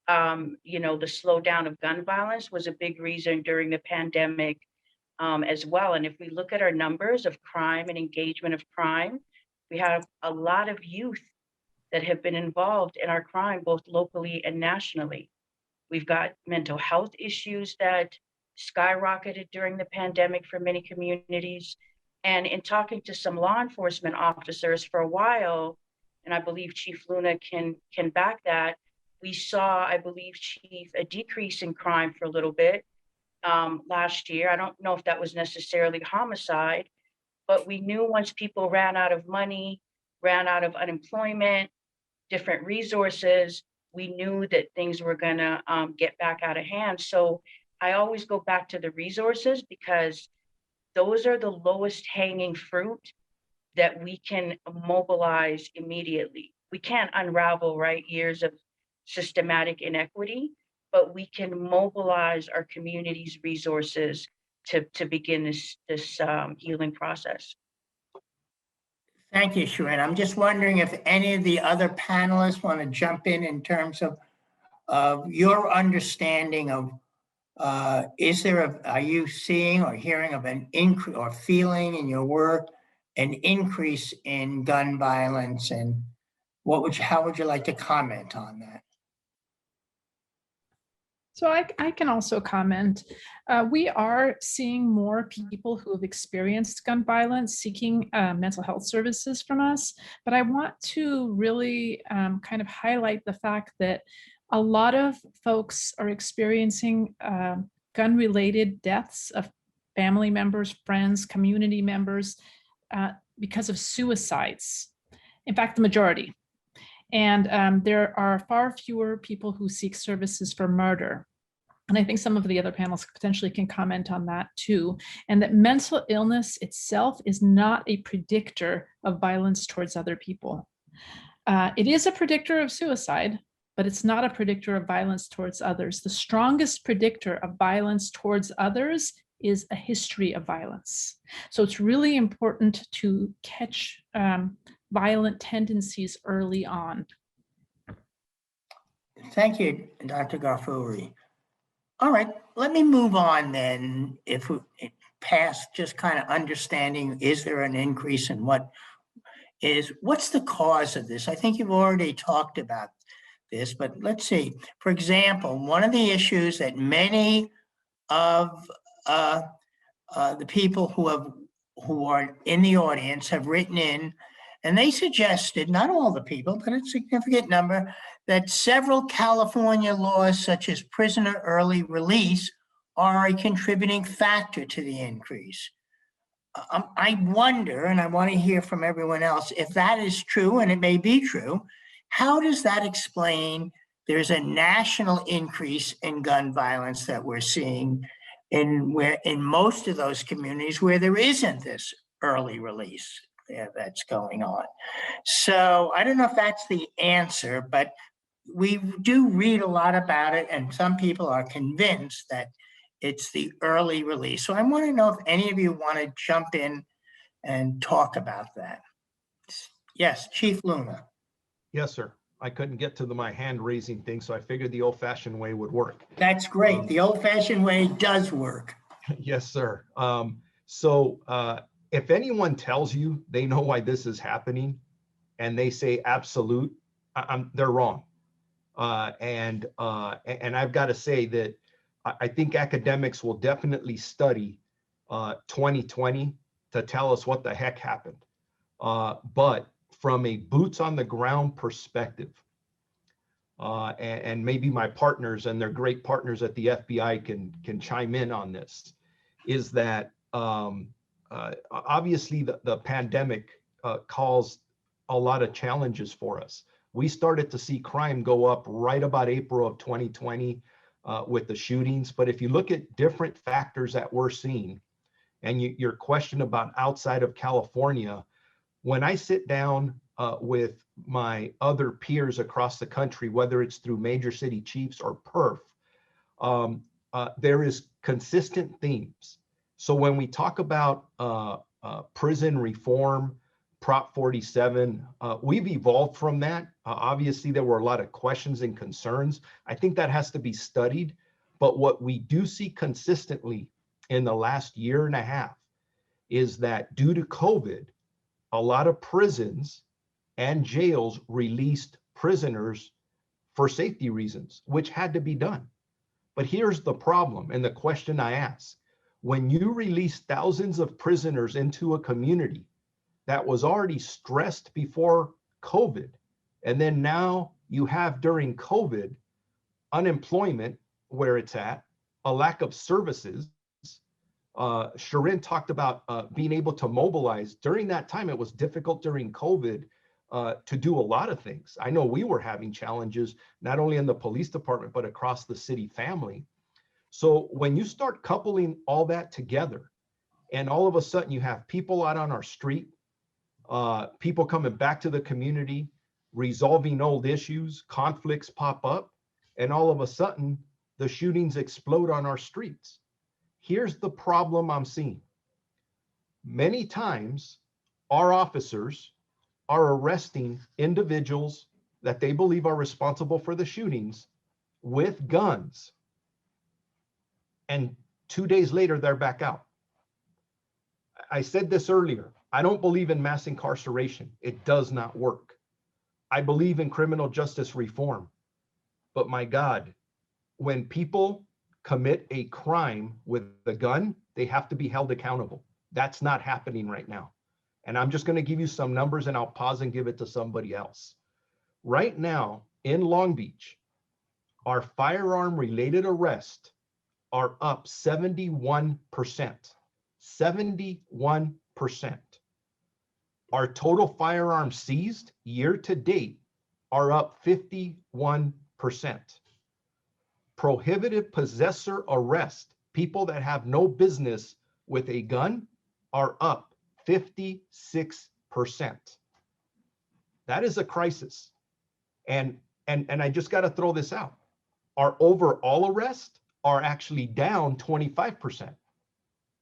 the slowdown of gun violence was a big reason during the pandemic as well. And if we look at our numbers of crime and engagement of crime, we have a lot of youth that have been involved in our crime, both locally and nationally. We've got mental health issues that skyrocketed during the pandemic for many communities. And in talking to some law enforcement officers for a while, and I believe Chief Luna can back that, we saw, I believe, Chief, a decrease in crime for a little bit last year. I don't know if that was necessarily homicide, but we knew once people ran out of money, ran out of unemployment, different resources, we knew that things were gonna get back out of hand. So I always go back to the resources because those are the lowest hanging fruit that we can mobilize immediately. We can't unravel, right, years of systematic inequity, but we can mobilize our community's resources to begin this healing process. Thank you, Sharon. I'm just wondering if any of the other panelists want to jump in terms of your understanding of, are you seeing or hearing of an increase or feeling in your work, an increase in gun violence, and how would you like to comment on that? So I can also comment. We are seeing more people who have experienced gun violence seeking mental health services from us. But I want to really kind of highlight the fact that a lot of folks are experiencing gun-related deaths of family members, friends, community members because of suicides. In fact, the majority. And there are far fewer people who seek services for murder. And I think some of the other panelists potentially can comment on that too. And that mental illness itself is not a predictor of violence towards other people. It is a predictor of suicide, but it's not a predictor of violence towards others. The strongest predictor of violence towards others is a history of violence. So it's really important to catch violent tendencies early on. Thank you, Dr. Garfuri. All right, let me move on then. If we past just kind of understanding, is there an increase in what's the cause of this? I think you've already talked about this, but let's see. For example, one of the issues that many of the people who are in the audience have written in, and they suggested, not all the people, but a significant number, that several California laws, such as prisoner early release, are a contributing factor to the increase. I wonder, and I want to hear from everyone else, if that is true, and it may be true, how does that explain there's a national increase in gun violence that we're seeing in most of those communities where there isn't this early release that's going on? So I don't know if that's the answer, but we do read a lot about it, and some people are convinced that it's the early release. So I want to know if any of you want to jump in and talk about that. Yes, Chief Luna. Yes, sir. I couldn't get to my hand raising thing, so I figured the old-fashioned way would work. That's great. The old-fashioned way does work. Yes, sir. If anyone tells you they know why this is happening and they say absolute, they're wrong. And I've got to say that I think academics will definitely study 2020 to tell us what the heck happened. But from a boots on the ground perspective, and maybe my partners, and they're great partners at the FBI, can chime in on this, is that obviously the pandemic caused a lot of challenges for us. We started to see crime go up right about April of 2020 with the shootings. But if you look at different factors that we're seeing, and your question about outside of California, when I sit down with my other peers across the country, whether it's through Major City Chiefs or PERF, there is consistent themes. So when we talk about prison reform, Prop 47, we've evolved from that. Obviously, there were a lot of questions and concerns. I think that has to be studied. But what we do see consistently in the last year and a half is that due to COVID, a lot of prisons and jails released prisoners for safety reasons, which had to be done. But here's the problem, and the question I ask: When you release thousands of prisoners into a community that was already stressed before COVID, and then now you have during COVID unemployment where it's at, a lack of services. Sharon talked about being able to mobilize. During that time, it was difficult during COVID to do a lot of things. I know we were having challenges, not only in the police department, but across the city family. So when you start coupling all that together, and all of a sudden you have people out on our street, people coming back to the community, resolving old issues, conflicts pop up, and all of a sudden the shootings explode on our streets. Here's the problem I'm seeing. Many times our officers are arresting individuals that they believe are responsible for the shootings with guns. And 2 days later, they're back out. I said this earlier. I don't believe in mass incarceration. It does not work. I believe in criminal justice reform. But my God, when people commit a crime with a gun, they have to be held accountable. That's not happening right now. And I'm just going to give you some numbers and I'll pause and give it to somebody else. Right now in Long Beach, our firearm related arrests are up 71%. 71%. Our total firearms seized year to date are up 51%. Prohibited possessor arrest, people that have no business with a gun, are up 56%. That is a crisis. And I just got to throw this out. Our overall arrests are actually down 25%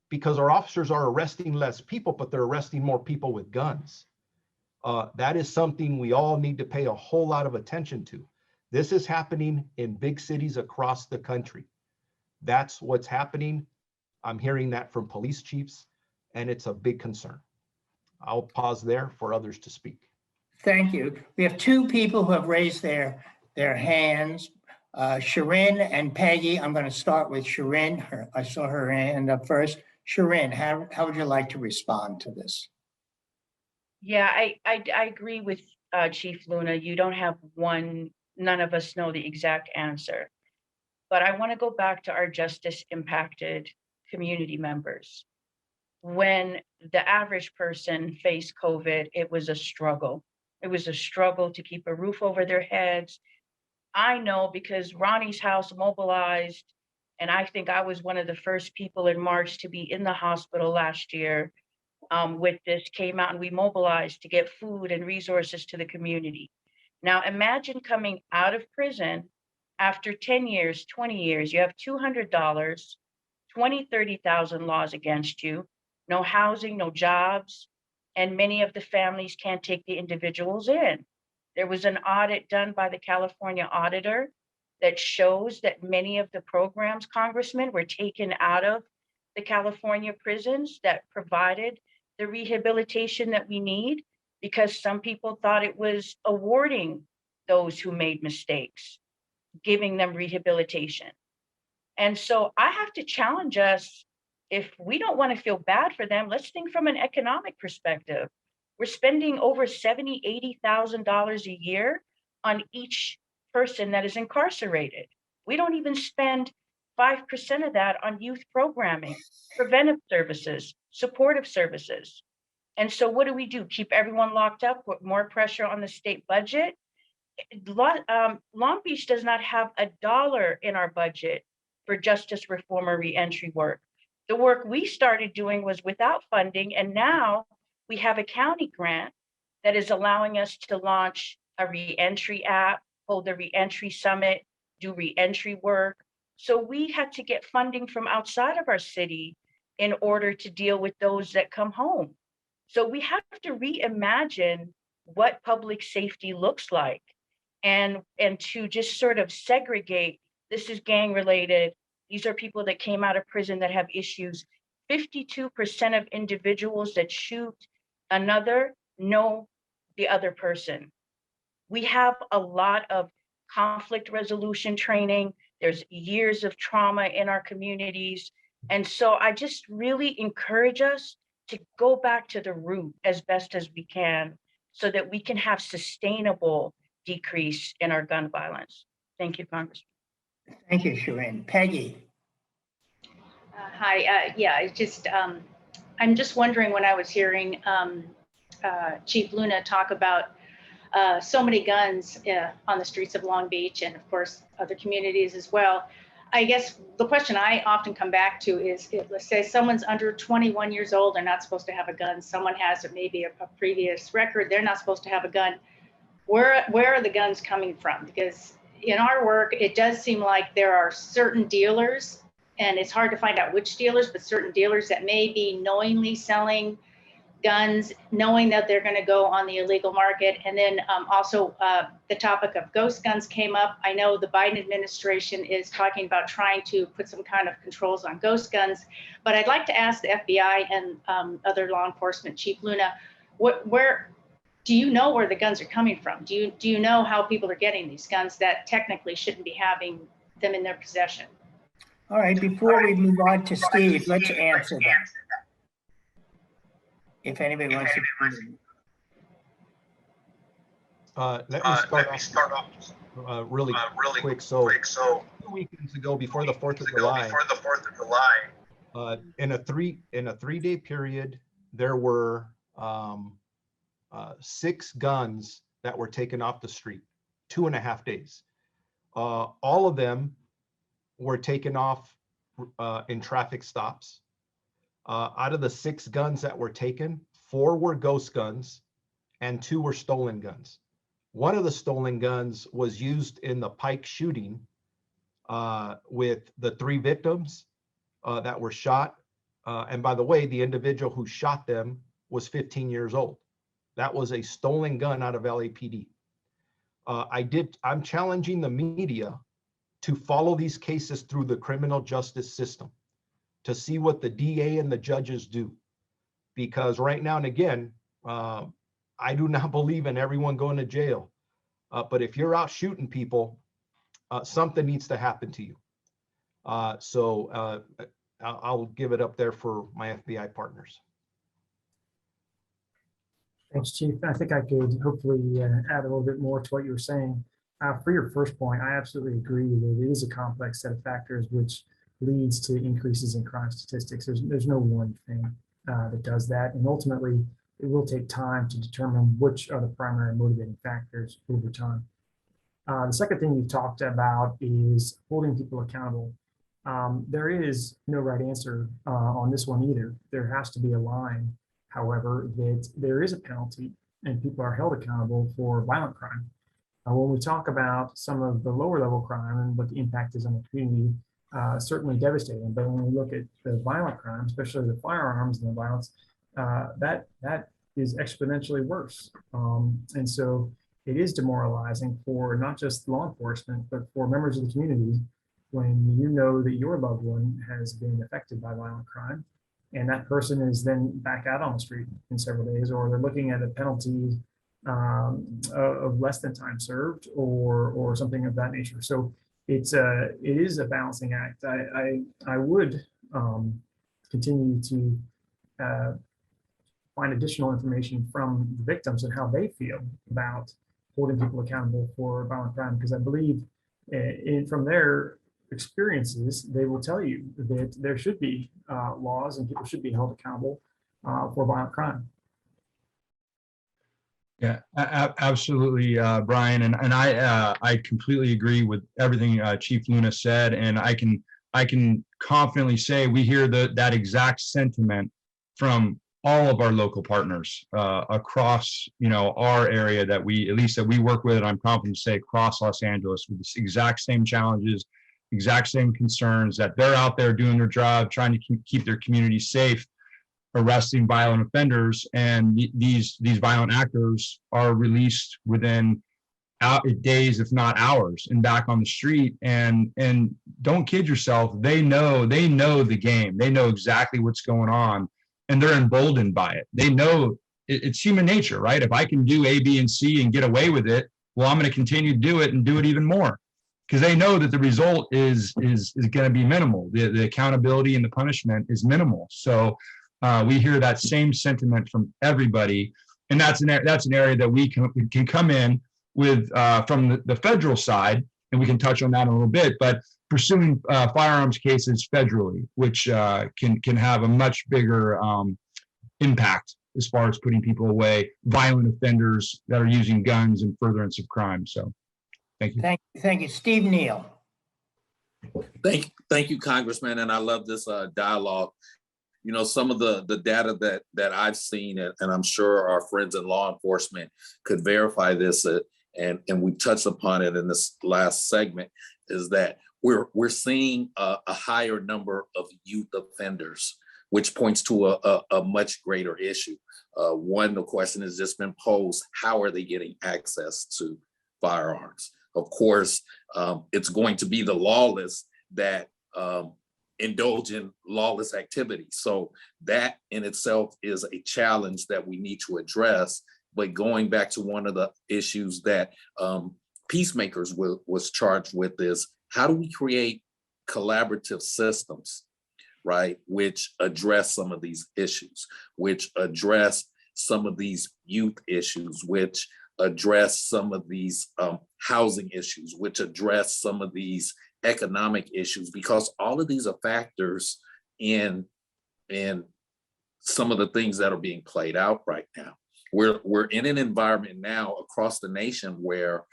because our officers are arresting less people, but they're arresting more people with guns. That is something we all need to pay a whole lot of attention to. This is happening in big cities across the country. That's what's happening. I'm hearing that from police chiefs, and it's a big concern. I'll pause there for others to speak. Thank you. We have two people who have raised their hands, Sharon and Peggy. I'm going to start with Sharon. I saw her hand up first. Sharon, how would you like to respond to this? Yeah, I agree with Chief Luna. You don't have one, none of us know the exact answer. But I want to go back to our justice impacted community members. When the average person faced COVID, it was a struggle. It was a struggle to keep a roof over their heads. I know because Ronnie's house mobilized, and I think I was one of the first people in March to be in the hospital last year with this, came out and we mobilized to get food and resources to the community. Now imagine coming out of prison after 10 years, 20 years, you have $200, 20, 30,000 laws against you, no housing, no jobs, and many of the families can't take the individuals in. There was an audit done by the California auditor that shows that many of the programs, Congressman, were taken out of the California prisons that provided the rehabilitation that we need because some people thought it was awarding those who made mistakes, giving them rehabilitation. And so I have to challenge us, if we don't want to feel bad for them, let's think from an economic perspective. We're spending over $70,000, $80,000 a year on each person that is incarcerated. We don't even spend 5% of that on youth programming, preventive services, supportive services. And so what do? Keep everyone locked up, put more pressure on the state budget? Long Beach does not have $1 in our budget for justice reform or reentry work. The work we started doing was without funding, and now we have a county grant that is allowing us to launch a reentry app, hold a reentry summit, do reentry work. So we had to get funding from outside of our city in order to deal with those that come home. So we have to reimagine what public safety looks like and to just sort of segregate, this is gang related. These are people that came out of prison that have issues. 52% of individuals that shoot another know the other person. We have a lot of conflict resolution training. There's years of trauma in our communities. And so I just really encourage us to go back to the root as best as we can so that we can have sustainable decrease in our gun violence. Thank you, Congressman. Thank you, Sharon. Peggy. Hi, yeah, it's just, I'm just wondering when I was hearing Chief Luna talk about so many guns on the streets of Long Beach and of course other communities as well. I guess the question I often come back to is, let's say someone's under 21 years old, they're not supposed to have a gun. Someone has maybe a previous record, they're not supposed to have a gun. Where are the guns coming from? Because in our work, it does seem like there are certain dealers, and it's hard to find out which dealers, but certain dealers that may be knowingly selling guns, knowing that they're going to go on the illegal market. And then also the topic of ghost guns came up. I know the Biden administration is talking about trying to put some kind of controls on ghost guns, but I'd like to ask the FBI and other law enforcement, Chief Luna, where do you know where the guns are coming from? Do you know how people are getting these guns that technically shouldn't be having them in their possession? All right, before we move on to Steve, let's answer that. If anybody wants to. Let me start off really quick. So 2 weekends ago, before the 4th of July, in a 3-day period, there were 6 guns that were taken off the street, 2.5 days. All of them were taken off in traffic stops. Out of the 6 guns that were taken, 4 were ghost guns and 2 were stolen guns. One of the stolen guns was used in the Pike shooting with the 3 victims that were shot. And by the way, the individual who shot them was 15 years old. That was a stolen gun out of LAPD. I'm challenging the media to follow these cases through the criminal justice system, to see what the DA and the judges do. Because right now, and again, I do not believe in everyone going to jail. But if you're out shooting people, something needs to happen to you. So I'll give it up there for my FBI partners. Thanks, Chief. I think I could hopefully add a little bit more to what you were saying. For your first point, I absolutely agree that it is a complex set of factors which leads to increases in crime statistics. There's no one thing that does that. And ultimately, it will take time to determine which are the primary motivating factors over time. The second thing you talked about is holding people accountable. There is no right answer on this one either. There has to be a line, however, that there is a penalty and people are held accountable for violent crime. When we talk about some of the lower level crime and what the impact is on the community, certainly devastating. But when we look at the violent crime, especially the firearms and the violence, that is exponentially worse. And so it is demoralizing for not just law enforcement, but for members of the community when you know that your loved one has been affected by violent crime, and that person is then back out on the street in several days, or they're looking at a penalty of less than time served or something of that nature. So it is a balancing act. I would continue to find additional information from the victims and how they feel about holding people accountable for violent crime, because I believe from their experiences, they will tell you that there should be laws and people should be held accountable for violent crime. Yeah, absolutely, Brian, and I completely agree with everything Chief Luna said, and I can confidently say we hear that exact sentiment from all of our local partners across our area that we work with, and I'm confident to say across Los Angeles, with the exact same challenges, exact same concerns, that they're out there doing their job, trying to keep their community safe, arresting violent offenders, and these violent actors are released within days, if not hours, and back on the street. And don't kid yourself, they know the game. They know exactly what's going on, and they're emboldened by it. They know it's human nature, right? If I can do A, B, and C and get away with it, well, I'm going to continue to do it and do it even more. because they know that the result is going to be minimal. The accountability and the punishment is minimal. So we hear that same sentiment from everybody, and that's an area that we can come in with from the federal side, and we can touch on that in a little bit. But pursuing firearms cases federally, which can have a much bigger impact as far as putting people away, violent offenders that are using guns in furtherance of crime. So, thank you. Thank you, Steve Neal. Thank you, Congressman, and I love this dialogue. You know, some of the data that I've seen, and I'm sure our friends in law enforcement could verify this, and we touched upon it in this last segment, is that we're seeing a higher number of youth offenders, which points to a much greater issue. One, the question has just been posed: how are they getting access to firearms? Of course, it's going to be the lawless that indulge in lawless activity. So that in itself is a challenge that we need to address. But going back to one of the issues that Peacemakers was charged with is, how do we create collaborative systems, right, which address some of these issues, which address some of these youth issues, which address some of these housing issues, which address some of these economic issues, because all of these are factors in some of the things that are being played out right now. We're in an environment now across the nation where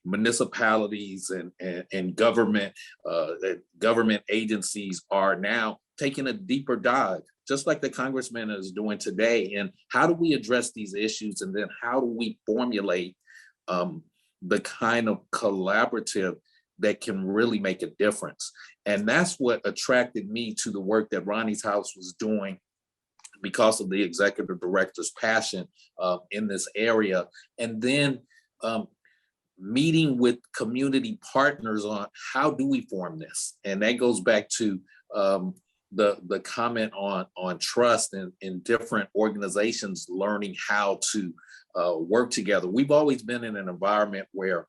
municipalities and government agencies are now taking a deeper dive, just like the Congressman is doing today. And how do we address these issues? And then how do we formulate the kind of collaborative that can really make a difference? And that's what attracted me to the work that Ronnie's House was doing, because of the executive director's passion in this area. And then meeting with community partners on how do we form this? And that goes back to the comment on trust and different organizations learning how to work together. We've always been in an environment where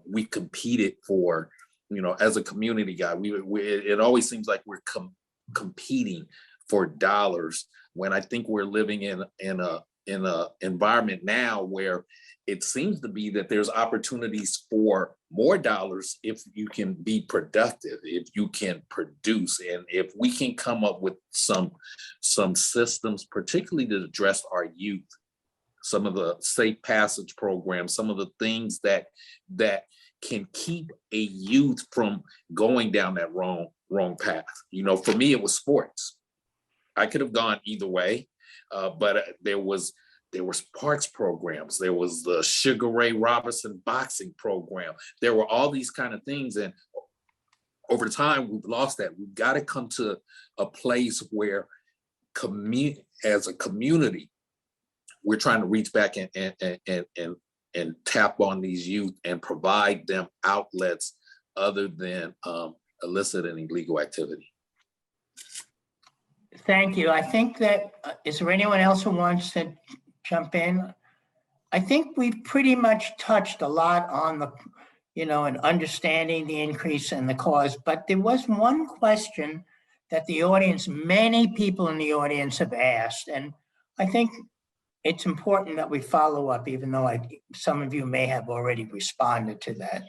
we competed for, you know, as a community guy, it always seems like we're competing for dollars, when I think we're living in a environment now where it seems to be that there's opportunities for more dollars if you can be productive, if you can produce, and if we can come up with some systems, particularly to address our youth, some of the safe passage programs, some of the things that can keep a youth from going down that wrong path. You know, for me, it was sports. I could have gone either way, but there was parks programs. There was the Sugar Ray Robinson boxing program. There were all these kind of things. And over time, we've lost that. We've got to come to a place where as a community, we're trying to reach back and tap on these youth and provide them outlets other than illicit and illegal activity. Thank you. I think that, is there anyone else who wants to jump in? I think we've pretty much touched a lot on the, and understanding the increase in the cause, but there was one question that the audience, many people in the audience have asked, and I think it's important that we follow up, even though some of you may have already responded to that.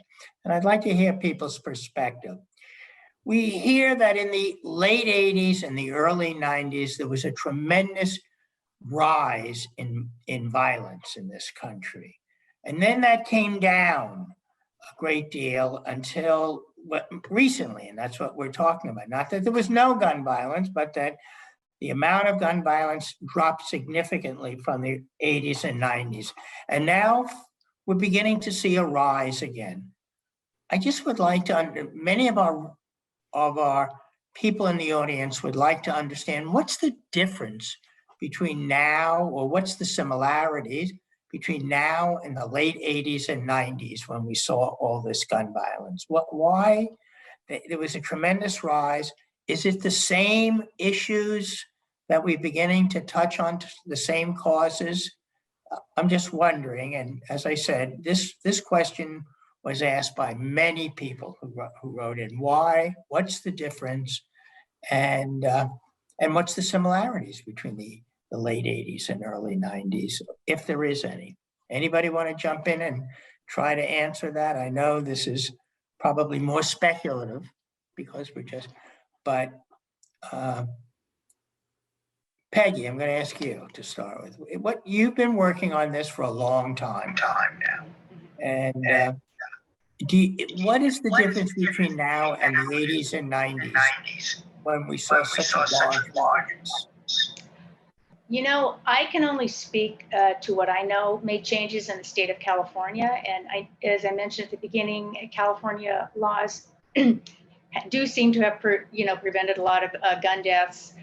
And I'd like to hear people's perspective. We hear that in the late 80s and the early 90s, there was a tremendous rise in violence in this country. And then that came down a great deal until recently, and that's what we're talking about. Not that there was no gun violence, but that the amount of gun violence dropped significantly from the 80s and 90s. And now we're beginning to see a rise again. I just would like to, many of our people in the audience would like to understand what's the difference between now, or what's the similarities between now and the late 80s and 90s when we saw all this gun violence. Why there was a tremendous rise? Is it the same issues that we're beginning to touch on, the same causes? I'm just wondering, and as I said, this question was asked by many people who wrote in. Why? What's the difference? And what's the similarities between the late 80s and early 90s, if there is any? Anybody want to jump in and try to answer that? I know this is probably more speculative because but Peggy, I'm going to ask you to start with. What you've been working on this for a long time now, and what is the difference between now and the 80s and 90s when we saw such a large difference? You know, I can only speak to what I know made changes in the state of California. And as I mentioned at the beginning, California laws do seem to have, prevented a lot of gun deaths.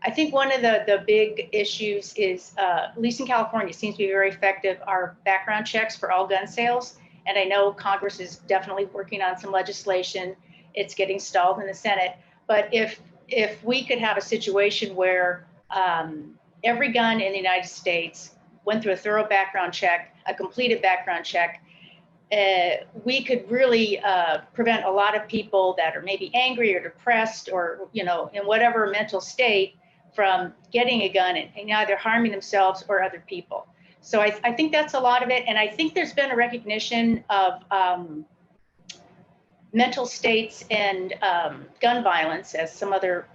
I think one of the big issues is, at least in California, seems to be very effective, are background checks for all gun sales. And I know Congress is definitely working on some legislation. It's getting stalled in the Senate. But if we could have a situation where every gun in the United States went through a thorough background check, a completed background check, we could really prevent a lot of people that are maybe angry or depressed or, in whatever mental state from getting a gun and either harming themselves or other people. So I think that's a lot of it. And I think there's been a recognition of mental states and gun violence, as some other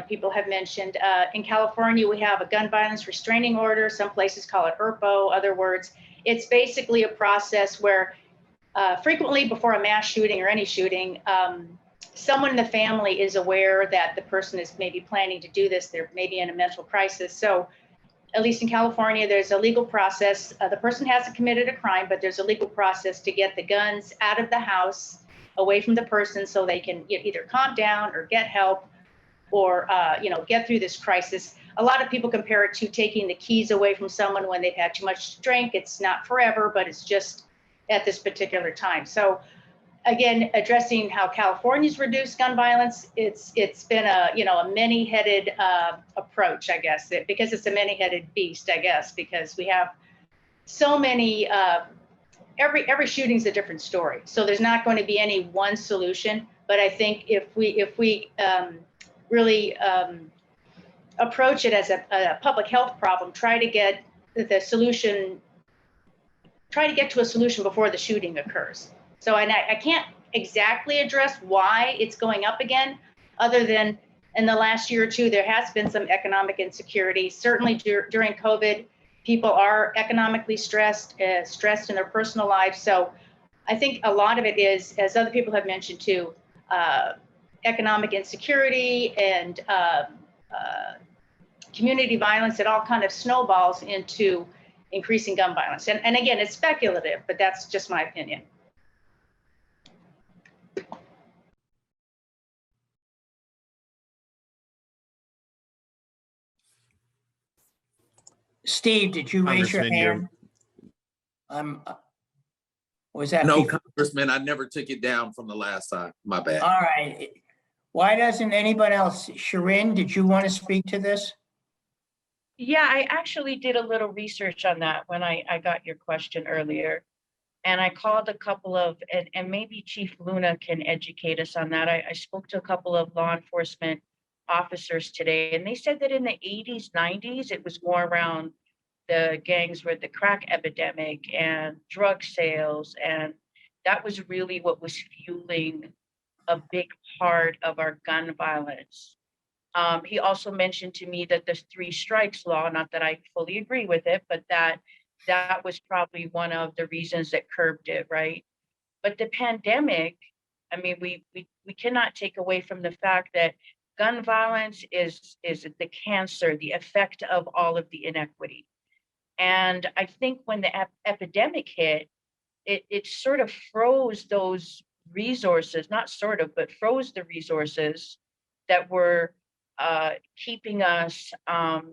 people have mentioned. In California, we have a gun violence restraining order. Some places call it ERPO, other words. It's basically a process where frequently before a mass shooting or any shooting, someone in the family is aware that the person is maybe planning to do this. They're maybe in a mental crisis. So at least in California, there's a legal process. The person hasn't committed a crime, but there's a legal process to get the guns out of the house, away from the person, so they can either calm down or get help or get through this crisis. A lot of people compare it to taking the keys away from someone when they've had too much to drink. It's not forever, but it's just at this particular time. So again, addressing how California's reduced gun violence, it's been a many-headed approach, I guess, because it's a many-headed beast, I guess, because we have so many, every shooting's a different story. So there's not going to be any one solution, but I think if we really approach it as a public health problem, try to get to a solution before the shooting occurs. So, and I can't exactly address why it's going up again, other than in the last year or two, there has been some economic insecurity. Certainly during COVID, people are economically stressed in their personal lives. So I think a lot of it is, as other people have mentioned too, economic insecurity and community violence. It all kind of snowballs into increasing gun violence. And again, it's speculative, but that's just my opinion. Steve, did you raise your Congressman, hand? Was that No, before? Congressman, I never took it down from the last time. My bad. All right. Why doesn't anybody else? Sharon, did you want to speak to this? Yeah, I actually did a little research on that when I got your question earlier. And I called a couple of, and maybe Chief Luna can educate us on that. I spoke to a couple of law enforcement officers today, and they said that in the 80s, 90s, it was more around the gangs with the crack epidemic and drug sales. And that was really what was fueling a big part of our gun violence. He also mentioned to me that the 3 strikes law, not that I fully agree with it, but that was probably one of the reasons that curbed it, right? But the pandemic, I mean, we cannot take away from the fact that gun violence is the cancer, the effect of all of the inequity. And I think when the epidemic hit, it sort of froze those resources, not sort of, but froze the resources that were keeping us, or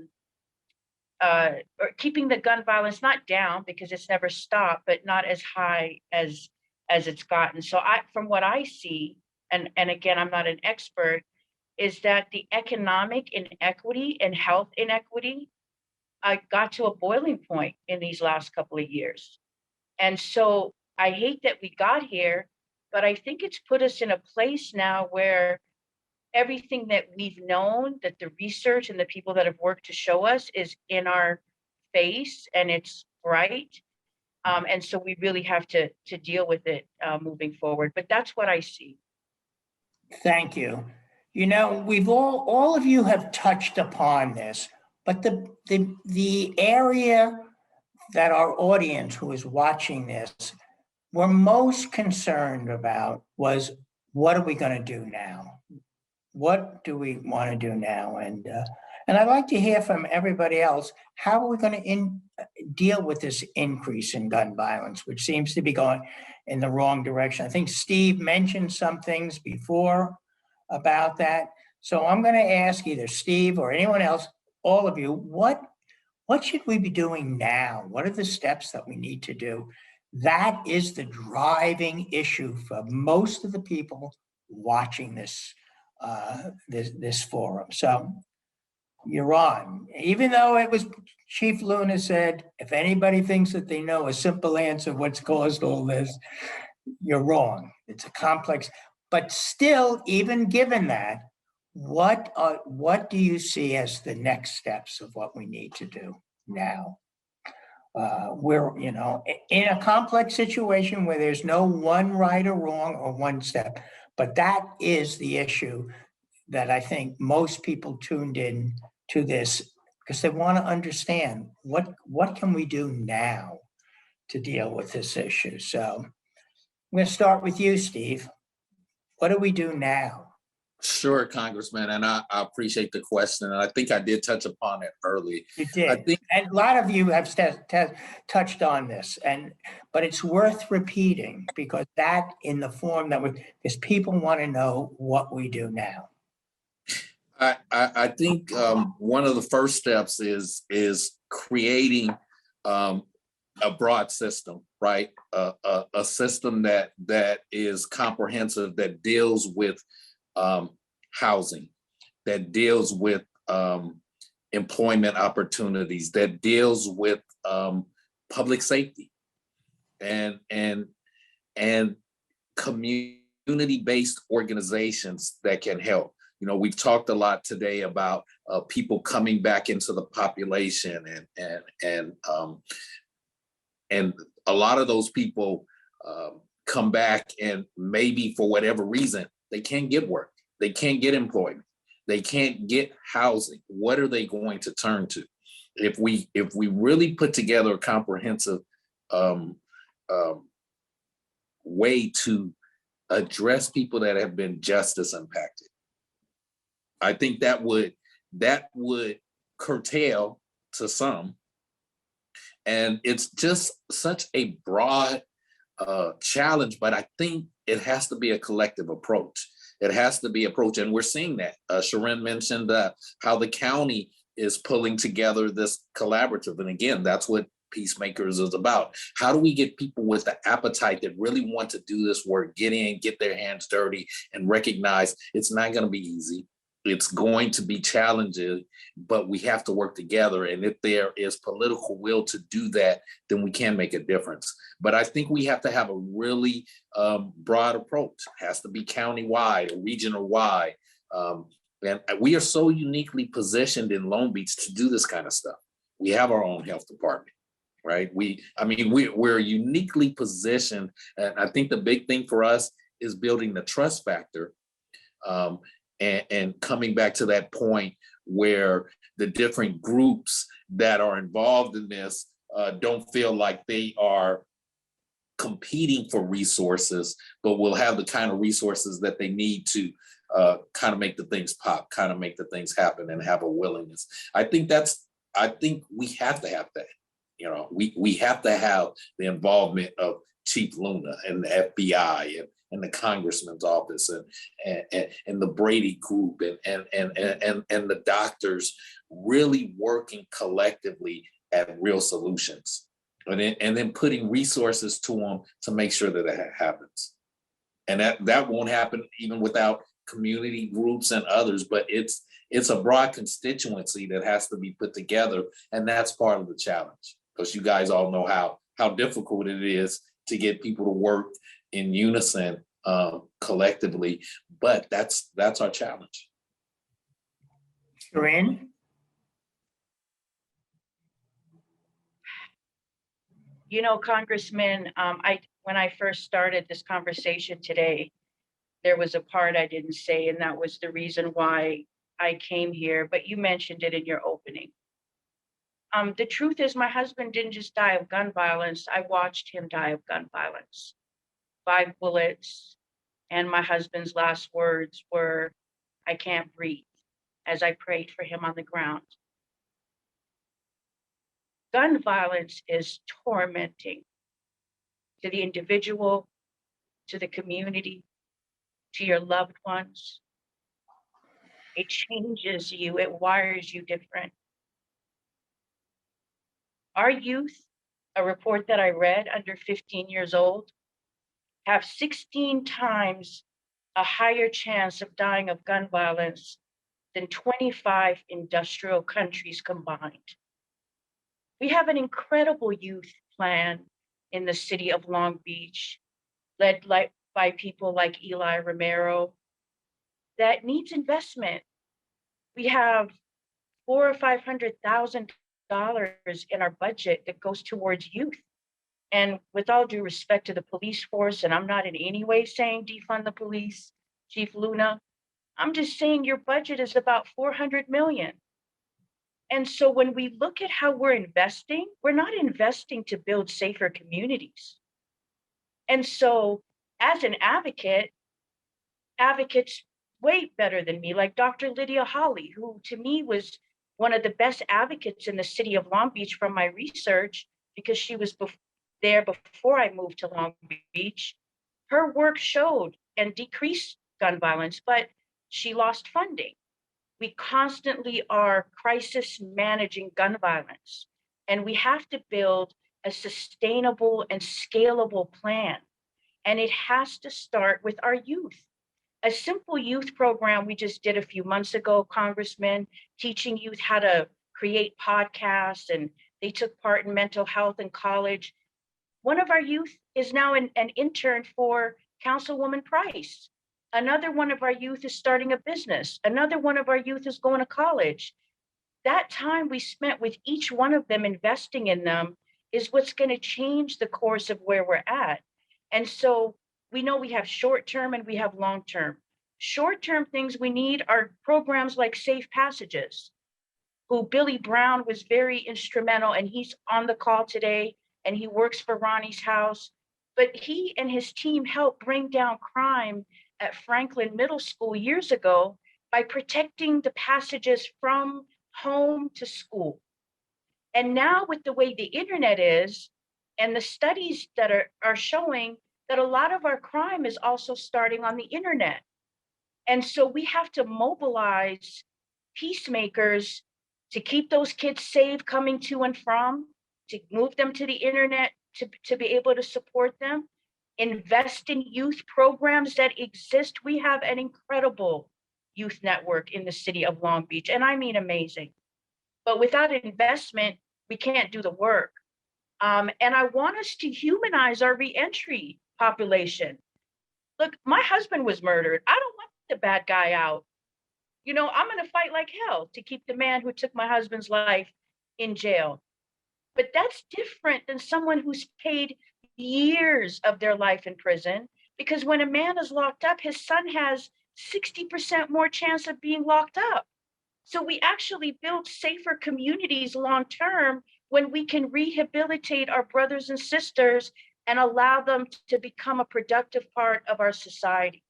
keeping the gun violence not down, because it's never stopped, but not as high as it's gotten. So from what I see, and again, I'm not an expert, is that the economic inequity and health inequity got to a boiling point in these last couple of years. And so I hate that we got here, but I think it's put us in a place now where everything that we've known, that the research and the people that have worked to show us is in our face and it's bright. And so we really have to deal with it moving forward. But that's what I see. Thank you. You know, we've all of you have touched upon this, but the area that our audience who is watching this were most concerned about was, what are we going to do now? What do we want to do now? And I'd like to hear from everybody else. How are we going to deal with this increase in gun violence, which seems to be going in the wrong direction? I think Steve mentioned some things before about that. So I'm going to ask either Steve or anyone else, all of you, what should we be doing now? What are the steps that we need to do? That is the driving issue for most of the people watching this this forum. So you're on. Even though it was Chief Luna said, if anybody thinks that they know a simple answer what's caused all this, you're wrong. It's a complex, but still, even given that, what do you see as the next steps of what we need to do now? We're, you know, in a complex situation where there's no one right or wrong or one step, but that is the issue that I think most people tuned in to this because they want to understand what can we do now to deal with this issue. So I'm going to start with you, Steve. What do we do now? Sure, Congressman, and I appreciate the question, and I think I did touch upon it early. You did, I think, and a lot of you have touched on this, but it's worth repeating because that in the form that because people want to know what we do now. I think one of the first steps is creating a broad system, right? A system that is comprehensive, that deals with housing, that deals with employment opportunities, that deals with public safety and community-based organizations that can help. You know, we've talked a lot today about people coming back into the population and a lot of those people come back and maybe for whatever reason, they can't get work. They can't get employment. They can't get housing. What are they going to turn to? If we really put together a comprehensive way to address people that have been justice impacted, I think that would curtail to some. And it's just such a broad challenge, but I think it has to be a collective approach. It has to be approach, and we're seeing that. Sharon mentioned how the county is pulling together this collaborative. And again, that's what Peacemakers is about. How do we get people with the appetite that really want to do this work, get in, get their hands dirty, and recognize it's not going to be easy. It's going to be challenging, but we have to work together. And if there is political will to do that, then we can make a difference. But I think we have to have a really broad approach. It has to be county-wide or regional-wide. And we are so uniquely positioned in Long Beach to do this kind of stuff. We have our own health department, right? We're uniquely positioned. And I think the big thing for us is building the trust factor. And coming back to that point where the different groups that are involved in this don't feel like they are competing for resources, but will have the kind of resources that they need to kind of make the things pop, kind of make the things happen and have a willingness. I think we have to have that. You know, we have to have the involvement of Chief Luna and the FBI and the Congressman's office and the Brady group and the doctors really working collectively at real solutions, and then putting resources to them to make sure that it happens. And that won't happen even without community groups and others, but it's a broad constituency that has to be put together, and that's part of the challenge, because you guys all know how difficult it is to get people to work in unison collectively, but that's our challenge. Corinne? You know, Congressman, when I first started this conversation today, there was a part I didn't say, and that was the reason why I came here, but you mentioned it in your opening. The truth is my husband didn't just die of gun violence. I watched him die of gun violence. 5 bullets, and my husband's last words were, "I can't breathe," as I prayed for him on the ground. Gun violence is tormenting to the individual, to the community, to your loved ones. It changes you, it wires you different. Our youth, a report that I read, under 15 years old, have 16 times a higher chance of dying of gun violence than 25 industrial countries combined. We have an incredible youth plan in the city of Long Beach, led by people like Eli Romero, that needs investment. We have $400,000 or $500,000 in our budget that goes towards youth. And with all due respect to the police force, and I'm not in any way saying defund the police, Chief Luna, I'm just saying your budget is about $400 million. And so when we look at how we're investing, we're not investing to build safer communities. And so as an advocate, advocates way better than me, like Dr. Lydia Holly, who to me was one of the best advocates in the city of Long Beach from my research, because she was there before I moved to Long Beach. Her work showed and decreased gun violence, but she lost funding. We constantly are crisis managing gun violence, and we have to build a sustainable and scalable plan. And it has to start with our youth. A simple youth program we just did a few months ago, Congressman, teaching youth how to create podcasts, and they took part in mental health in college. One of our youth is now an intern for Councilwoman Price. Another one of our youth is starting a business. Another one of our youth is going to college. That time we spent with each one of them, investing in them, is what's going to change the course of where we're at. And so we know we have short-term and we have long-term. Short-term things we need are programs like Safe Passages, who Billy Brown was very instrumental, and he's on the call today, and he works for Ronnie's House. But he and his team helped bring down crime at Franklin Middle School years ago by protecting the passages from home to school. And now with the way the internet is, and the studies that are showing that a lot of our crime is also starting on the internet. And so we have to mobilize peacemakers to keep those kids safe coming to and from, to move them to the internet, to be able to support them, invest in youth programs that exist. We have an incredible youth network in the city of Long Beach, and I mean amazing. But without investment, we can't do the work. And I want us to humanize our reentry population. Look, my husband was murdered. I don't want the bad guy out. You know, I'm going to fight like hell to keep the man who took my husband's life in jail. But that's different than someone who's paid years of their life in prison, because when a man is locked up, his son has 60% more chance of being locked up. So we actually build safer communities long-term when we can rehabilitate our brothers and sisters and allow them to become a productive part of our society.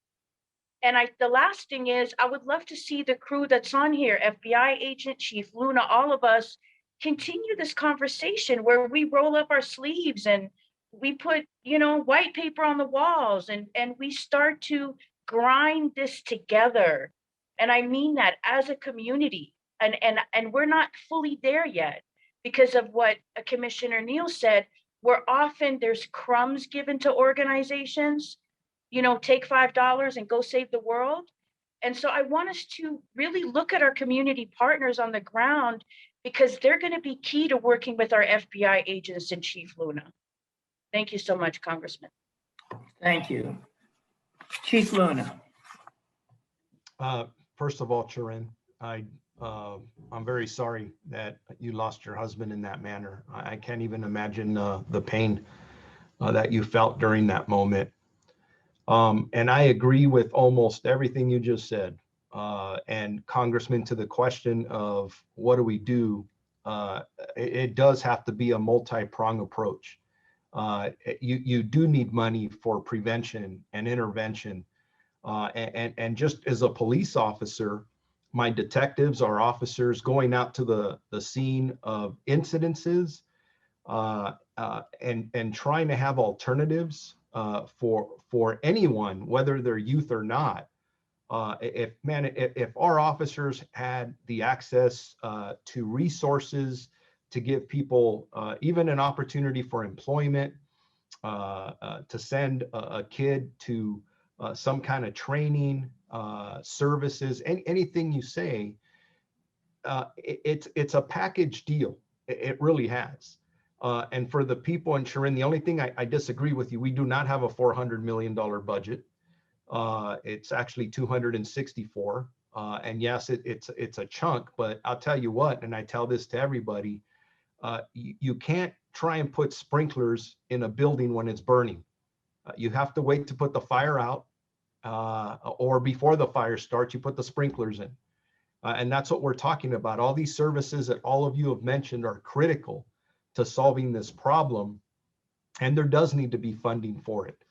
And the last thing is, I would love to see the crew that's on here, FBI agent, Chief Luna, all of us, continue this conversation where we roll up our sleeves and we put, white paper on the walls, and we start to grind this together. And I mean that as a community. And we're not fully there yet because of what Commissioner Neal said. There's crumbs given to organizations, take $5 and go save the world. And so I want us to really look at our community partners on the ground, because they're going to be key to working with our FBI agents and Chief Luna. Thank you so much, Congressman. Thank you. Chief Luna. First of all, Sharon, I'm very sorry that you lost your husband in that manner. I can't even imagine the pain that you felt during that moment. And I agree with almost everything you just said. And Congressman, to the question of what do we do, it does have to be a multi-pronged approach. You do need money for prevention and intervention. And just as a police officer, my detectives, our officers going out to the scene of incidences and trying to have alternatives for anyone, whether they're youth or not. If our officers had the access to resources to give people even an opportunity for employment, to send a kid to some kind of training, services, anything you say, it's a package deal. It really has. And for the people in Sharon, the only thing I disagree with you, we do not have a $400 million budget. It's actually 264. And yes, it's a chunk, but I'll tell you what, and I tell this to everybody, you can't try and put sprinklers in a building when it's burning. You have to wait to put the fire out, or before the fire starts, you put the sprinklers in. And that's what we're talking about. All these services that all of you have mentioned are critical to solving this problem. And there does need to be funding for it.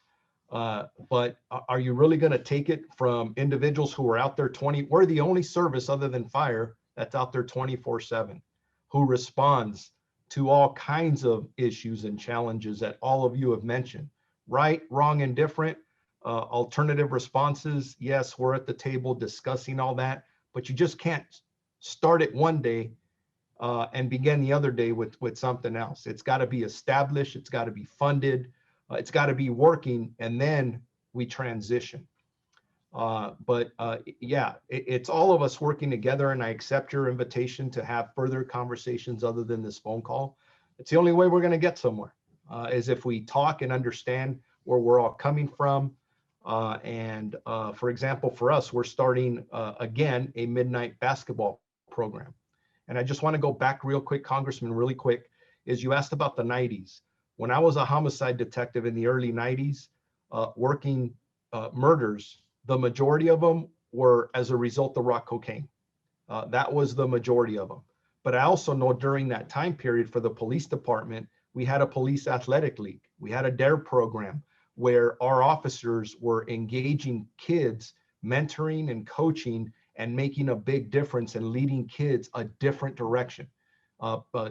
But are you really going to take it from individuals who are out there we're the only service other than fire that's out there 24/7, who responds to all kinds of issues and challenges that all of you have mentioned, right, wrong, and different, alternative responses. Yes, we're at the table discussing all that, but you just can't start it one day and begin the other day with something else. It's got to be established. It's got to be funded. It's got to be working, and then we transition. Yeah, it's all of us working together, and I accept your invitation to have further conversations other than this phone call. It's the only way we're going to get somewhere, is if we talk and understand where we're all coming from. For example, for us, we're starting again a midnight basketball program. And I just want to go back real quick, Congressman, really quick, is you asked about the 90s. When I was a homicide detective in the early 90s, working murders, the majority of them were as a result of rock cocaine. That was the majority of them. But I also know during that time period for the police department, we had a police athletic league. We had a DARE program where our officers were engaging kids, mentoring and coaching, and making a big difference and leading kids a different direction.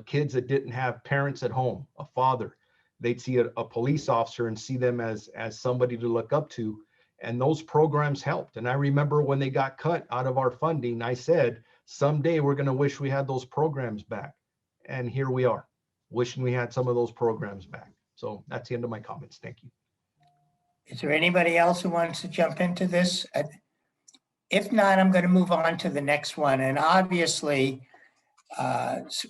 Kids that didn't have parents at home, a father, they'd see a police officer and see them as somebody to look up to. And those programs helped. And I remember when they got cut out of our funding, I said, someday we're going to wish we had those programs back. And here we are, wishing we had some of those programs back. So that's the end of my comments. Thank you. Is there anybody else who wants to jump into this? If not, I'm going to move on to the next one. And obviously,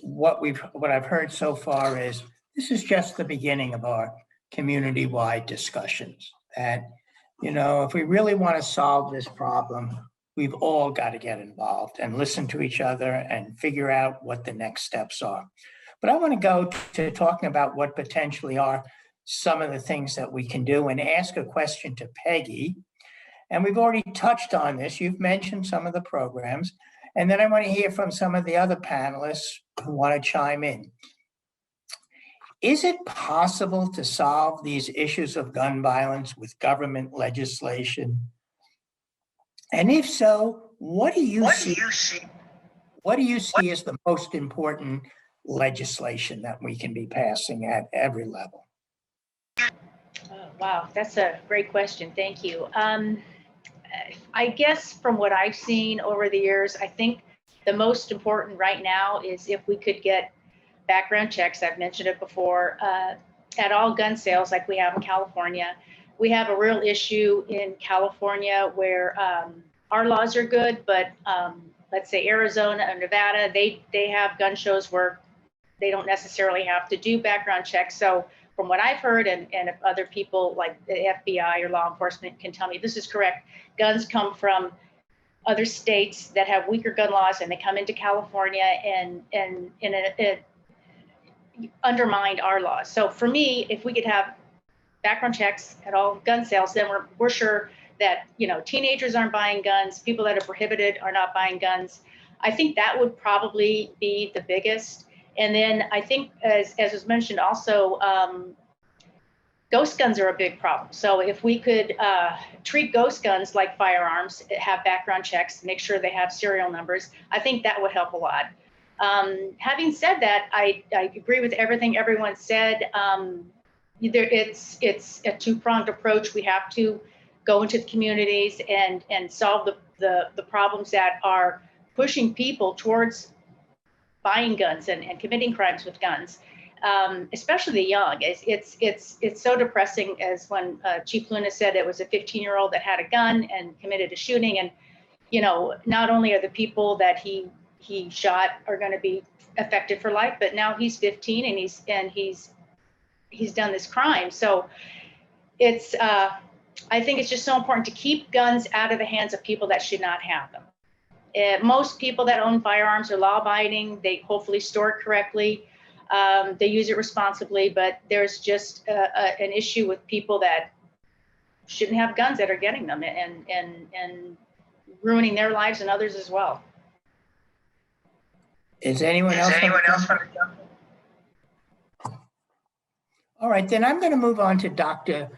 what I've heard so far is this is just the beginning of our community-wide discussions. And if we really want to solve this problem, we've all got to get involved and listen to each other and figure out what the next steps are. But I want to go to talking about what potentially are some of the things that we can do and ask a question to Peggy. And we've already touched on this. You've mentioned some of the programs. And then I want to hear from some of the other panelists who want to chime in. Is it possible to solve these issues of gun violence with government legislation? And if so, what do you see as the most important legislation that we can be passing at every level? Oh, wow, that's a great question. Thank you. I guess from what I've seen over the years, I think the most important right now is if we could get background checks. I've mentioned it before, at all gun sales like we have in California. We have a real issue in California where our laws are good, but let's say Arizona or Nevada, they have gun shows where they don't necessarily have to do background checks. So from what I've heard, and if other people like the FBI or law enforcement can tell me this is correct, guns come from other states that have weaker gun laws, and they come into California and undermined our laws. So for me, if we could have background checks at all gun sales, then we're sure that, you know, teenagers aren't buying guns, people that are prohibited are not buying guns. I think that would probably be the biggest. And then I think, as was mentioned also, ghost guns are a big problem. So if we could treat ghost guns like firearms, have background checks, make sure they have serial numbers, I think that would help a lot. Having said that, I agree with everything everyone said. It's a two-pronged approach. We have to go into the communities and solve the problems that are pushing people towards buying guns and committing crimes with guns, especially the young. It's so depressing, as when Chief Luna said it was a 15-year-old that had a gun and committed a shooting. And, you know, not only are the people that he shot are going to be affected for life, but now he's 15 and he's done this crime. So it's I think it's just so important to keep guns out of the hands of people that should not have them. Most people that own firearms are law-abiding. They hopefully store it correctly. They use it responsibly, but there's just an issue with people that shouldn't have guns that are getting them and ruining their lives and others as well. Is anyone else? All right, then I'm going to move on to Dr.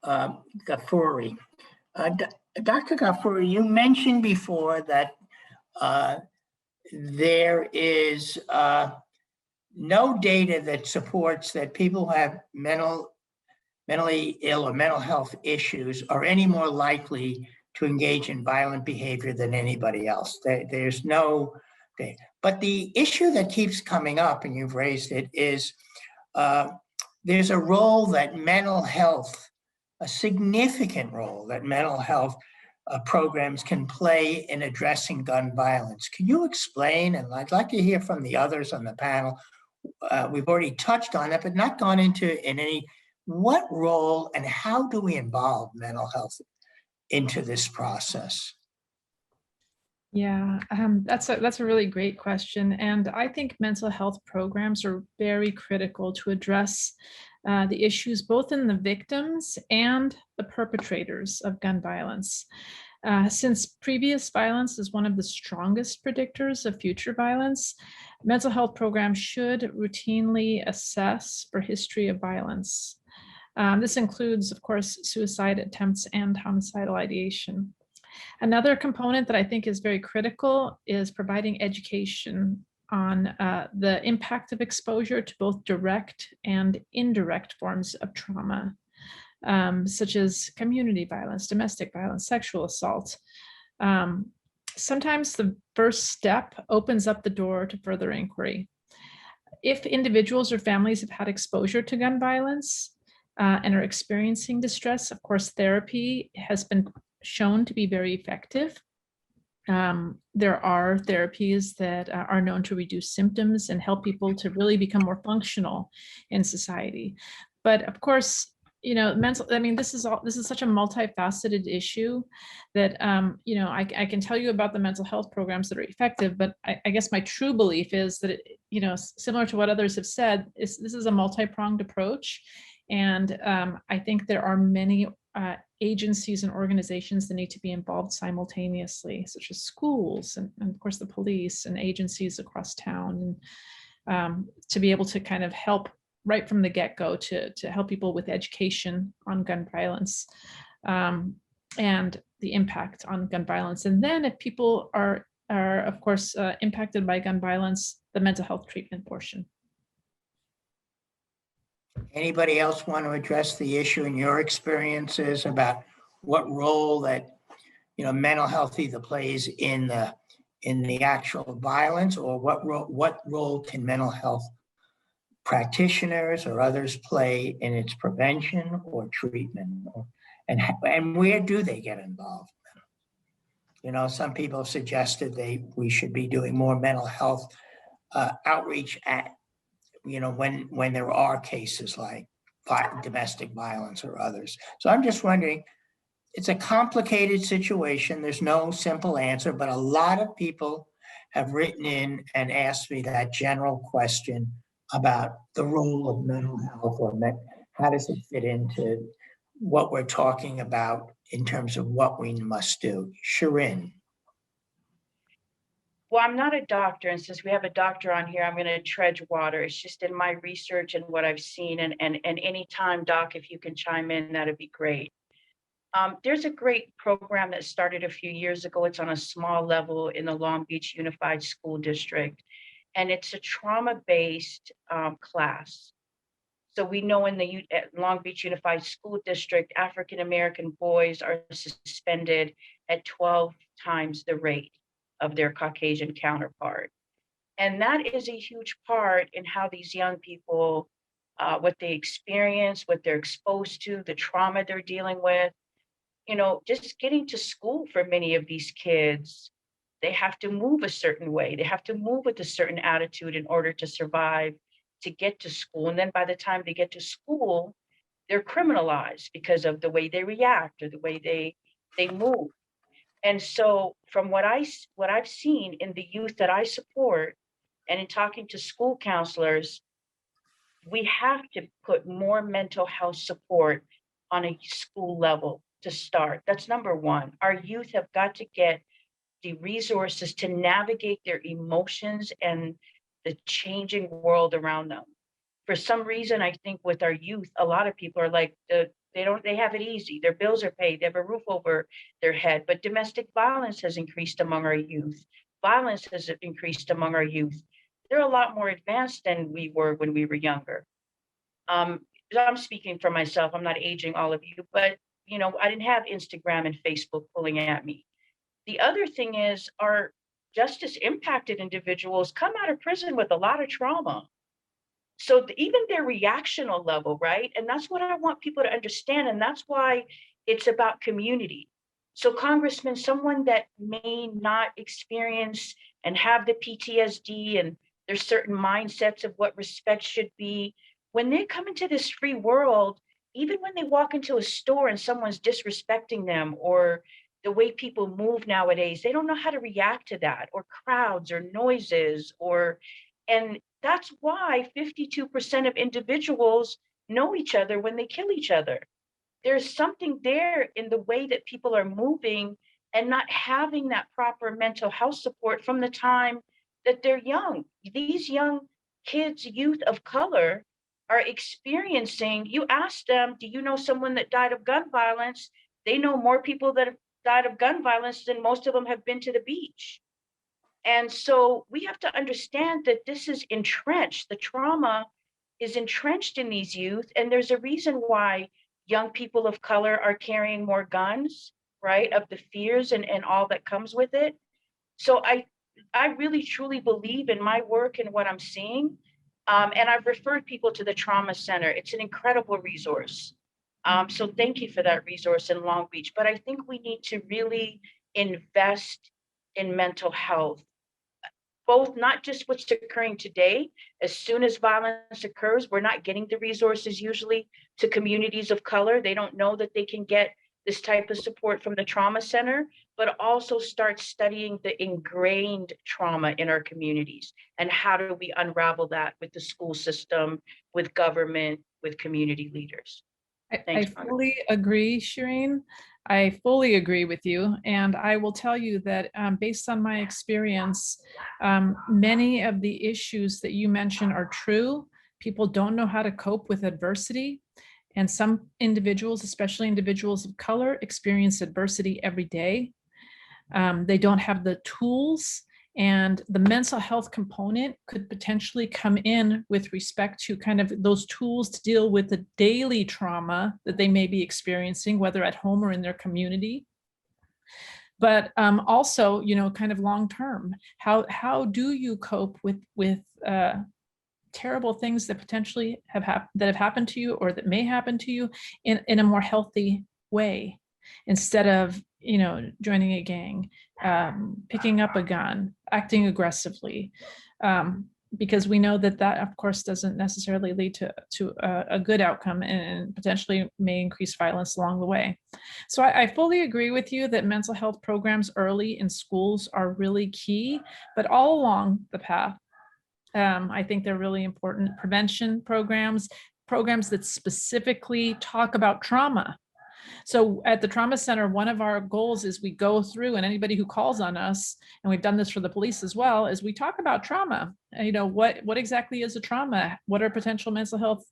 Ghafouri. Dr. Ghafouri, you mentioned before that there is no data that supports that people who have mentally ill or mental health issues are any more likely to engage in violent behavior than anybody else. There's no data. But the issue that keeps coming up, and you've raised it, is there's a role that mental health, a significant role that mental health programs can play in addressing gun violence. Can you explain, and I'd like to hear from the others on the panel, we've already touched on it, but not gone into in any, what role and how do we involve mental health into this process? Yeah, that's a really great question. And I think mental health programs are very critical to address the issues both in the victims and the perpetrators of gun violence. Since previous violence is one of the strongest predictors of future violence, mental health programs should routinely assess for history of violence. This includes, of course, suicide attempts and homicidal ideation. Another component that I think is very critical is providing education on the impact of exposure to both direct and indirect forms of trauma, such as community violence, domestic violence, sexual assault. Sometimes the first step opens up the door to further inquiry. If individuals or families have had exposure to gun violence and are experiencing distress, of course, therapy has been shown to be very effective. There are therapies that are known to reduce symptoms and help people to really become more functional in society. But of course, you know, this is such a multifaceted issue that, you know, I can tell you about the mental health programs that are effective, but I guess my true belief is that, you know, similar to what others have said, this is a multi-pronged approach. And I think there are many agencies and organizations that need to be involved simultaneously, such as schools and of course the police and agencies across town, and to be able to kind of help right from the get-go to help people with education on gun violence and the impact on gun violence. And then if people are of course impacted by gun violence, the mental health treatment portion. Anybody else want to address the issue in your experiences about what role that, you know, mental health either plays in the actual violence, or what role can mental health practitioners or others play in its prevention or treatment, and where do they get involved? You know, some people have suggested we should be doing more mental health outreach at, you know, when there are cases like domestic violence or others. So I'm just wondering, it's a complicated situation. There's no simple answer, but a lot of people have written in and asked me that general question about the role of mental health, or how does it fit into what we're talking about in terms of what we must do. Shirin. Well, I'm not a doctor, and since we have a doctor on here, I'm going to tread water. It's just in my research and what I've seen, and anytime, Doc, if you can chime in, that'd be great. There's a great program that started a few years ago. It's on a small level in the Long Beach Unified School District, and it's a trauma-based class. So we know in the Long Beach Unified School District, African-American boys are suspended at 12 times the rate of their Caucasian counterpart. And that is a huge part in how these young people, what they experience, what they're exposed to, the trauma they're dealing with. You know, just getting to school for many of these kids, they have to move a certain way. They have to move with a certain attitude in order to survive, to get to school. And then by the time they get to school, they're criminalized because of the way they react or the way they move. And so from what I've seen in the youth that I support and in talking to school counselors, we have to put more mental health support on a school level to start. That's number one. Our youth have got to get the resources to navigate their emotions and the changing world around them. For some reason, I think with our youth, a lot of people are like, they have it easy. Their bills are paid. They have a roof over their head. But domestic violence has increased among our youth. Violence has increased among our youth. They're a lot more advanced than we were when we were younger. I'm speaking for myself. I'm not aging all of you, but you know, I didn't have Instagram and Facebook pulling at me. The other thing is, our justice impacted individuals come out of prison with a lot of trauma. So even their reactional level, right? And that's what I want people to understand. And that's why it's about community. So Congressman, someone that may not experience and have the PTSD, and there's certain mindsets of what respect should be, when they come into this free world, even when they walk into a store and someone's disrespecting them, or the way people move nowadays, they don't know how to react to that, or crowds or noises, and that's why 52% of individuals know each other when they kill each other. There's something there in the way that people are moving and not having that proper mental health support from the time that they're young. These young kids, youth of color, are experiencing, you ask them, do you know someone that died of gun violence? They know more people that have died of gun violence than most of them have been to the beach. And so we have to understand that this is entrenched. The trauma is entrenched in these youth. And there's a reason why young people of color are carrying more guns, right? Of the fears and all that comes with it. So I really truly believe in my work and what I'm seeing. And I've referred people to the Trauma Center. It's an incredible resource. So thank you for that resource in Long Beach. But I think we need to really invest in mental health, both not just what's occurring today. As soon as violence occurs, we're not getting the resources usually to communities of color. They don't know that they can get this type of support from the Trauma Center, but also start studying the ingrained trauma in our communities and how do we unravel that with the school system, with government, with community leaders. I fully agree, Shireen. I fully agree with you. And I will tell you that based on my experience, many of the issues that you mentioned are true. People don't know how to cope with adversity. And some individuals, especially individuals of color, experience adversity every day. They don't have the tools, and the mental health component could potentially come in with respect to kind of those tools to deal with the daily trauma that they may be experiencing, whether at home or in their community. But also, you know, kind of long term, how do you cope with terrible things that potentially have happened to you or that may happen to you in a more healthy way, instead of, you know, joining a gang, picking up a gun, acting aggressively. because we know that that, of course, doesn't necessarily lead to a good outcome and potentially may increase violence along the way. So I fully agree with you that mental health programs early in schools are really key, but all along the path, I think they're really important. Prevention programs that specifically talk about trauma. So at the trauma center, one of our goals is we go through, and anybody who calls on us, and we've done this for the police as well, is we talk about trauma. You know, what exactly is a trauma? What are potential mental health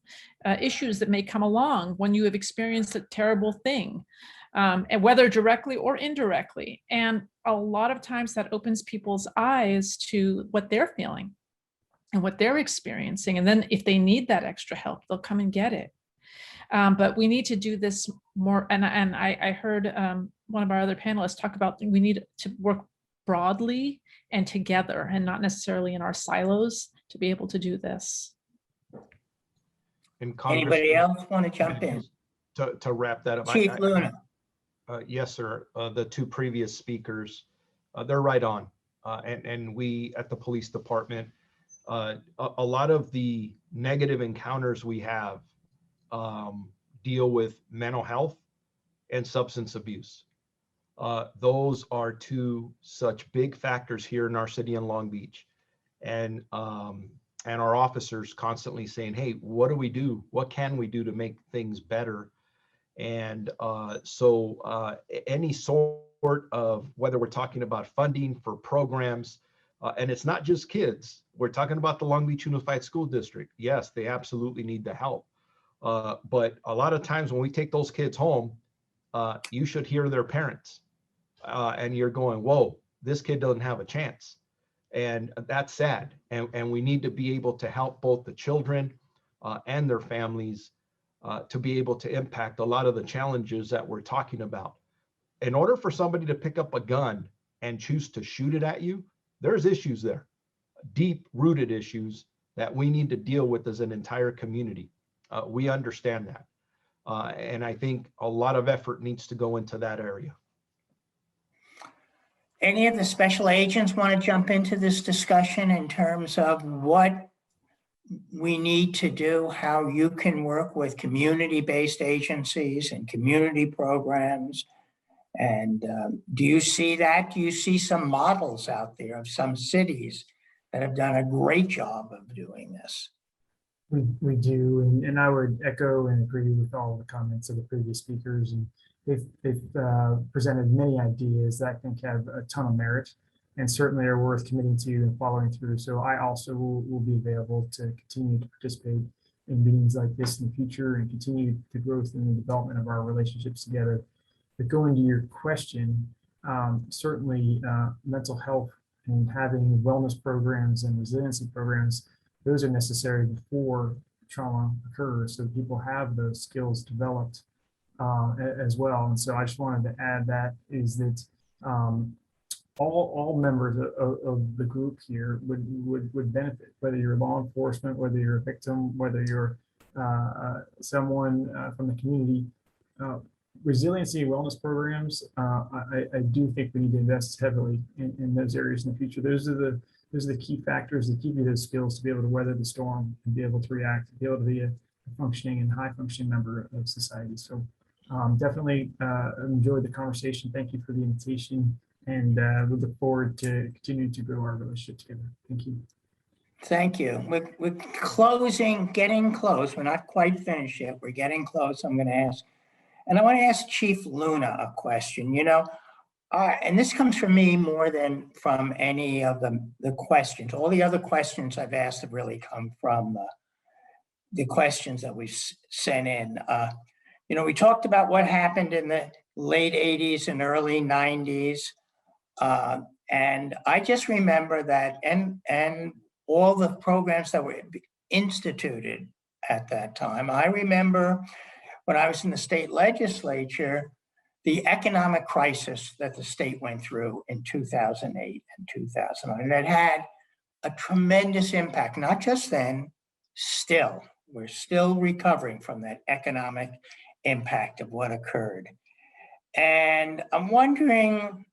issues that may come along when you have experienced a terrible thing, and whether directly or indirectly. And a lot of times that opens people's eyes to what they're feeling and what they're experiencing. And then if they need that extra help, they'll come and get it. But we need to do this more. And I heard one of our other panelists talk about we need to work broadly and together and not necessarily in our silos to be able to do this. And Anybody else want to jump in? To wrap that up. Chief Luna. Yes, sir. The two previous speakers, they're right on. And we at the police department, a lot of the negative encounters we have deal with mental health and substance abuse. Those are two such big factors here in our city in Long Beach. And our officers constantly saying, hey, what do we do? What can we do to make things better? And so any sort of, whether we're talking about funding for programs, and it's not just kids, we're talking about the Long Beach Unified School District. Yes, they absolutely need the help. But a lot of times when we take those kids home, you should hear their parents and you're going, whoa, this kid doesn't have a chance. And that's sad. And we need to be able to help both the children and their families to be able to impact a lot of the challenges that we're talking about. In order for somebody to pick up a gun and choose to shoot it at you, there's issues there, deep rooted issues that we need to deal with as an entire community. We understand that. And I think a lot of effort needs to go into that area. Any of the special agents want to jump into this discussion in terms of what we need to do, how you can work with community-based agencies and community programs? And do you see that? Do you see some models out there of some cities that have done a great job of doing this? We do, and I would echo and agree with all the comments of the previous speakers. And they've presented many ideas that I think have a ton of merit and certainly are worth committing to and following through. So I also will be available to continue to participate in meetings like this in the future and continue the growth and the development of our relationships together. But going to your question, certainly mental health and having wellness programs and resiliency programs, those are necessary before trauma occurs, so people have those skills developed as well. And so I just wanted to add that is that all members of the group here would benefit, whether you're law enforcement, whether you're a victim, whether you're someone from the community. Resiliency and wellness programs, I do think we need to invest heavily in those areas in the future. Those are the key factors that give you those skills to be able to weather the storm and be able to react, to be able to be a functioning and high functioning member of society. So definitely enjoyed the conversation. Thank you for the invitation, and we look forward to continuing to grow our relationship together. Thank you. Thank you. We're closing, getting close. We're not quite finished yet. We're getting close. I'm going to ask, and I want to ask Chief Luna a question. You know, and this comes from me more than from any of the questions. All the other questions I've asked have really come from the questions that we've sent in. You know, we talked about what happened in the late 80s and early 90s. And I just remember that and all the programs that were instituted at that time. I remember when I was in the state legislature, the economic crisis that the state went through in 2008 and 2009, and it had a tremendous impact, not just then, still. We're still recovering from that economic impact of what occurred. And I'm wondering,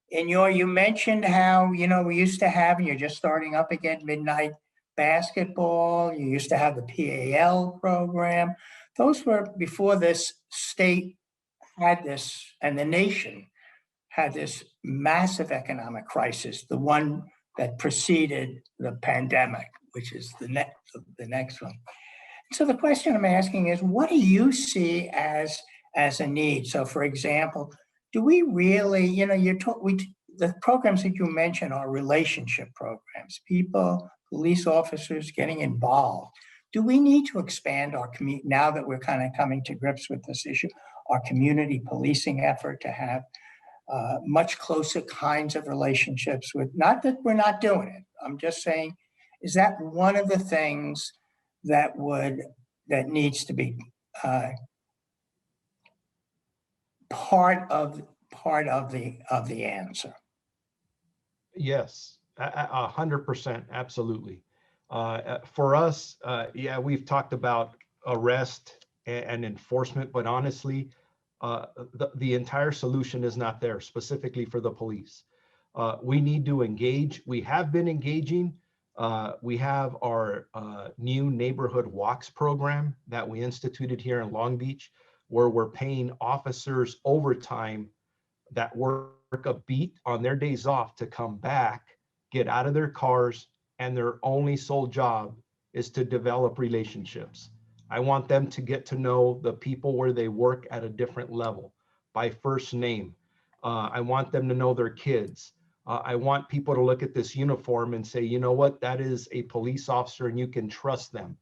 you mentioned how, you know, we used to have, and you're just starting up again, midnight basketball. You used to have the PAL program. Those were before this state had this, and the nation had this massive economic crisis, the one that preceded the pandemic, which is the next one. So the question I'm asking is, what do you see as a need? So for example, do we really, the programs that you mentioned are relationship programs, people, police officers getting involved. Do we need to expand our community, now that we're kind of coming to grips with this issue, our community policing effort to have much closer kinds of relationships with, not that we're not doing it, I'm just saying, is that one of the things that needs to be part of the answer? Yes, 100%, absolutely. For us, yeah, we've talked about arrest and enforcement, but honestly, the entire solution is not there specifically for the police. We need to engage. We have been engaging. We have our new neighborhood walks program that we instituted here in Long Beach, where we're paying officers overtime that work a beat on their days off to come back, get out of their cars, and their only sole job is to develop relationships. I want them to get to know the people where they work at a different level by first name. I want them to know their kids. I want people to look at this uniform and say, you know what, that is a police officer and you can trust them.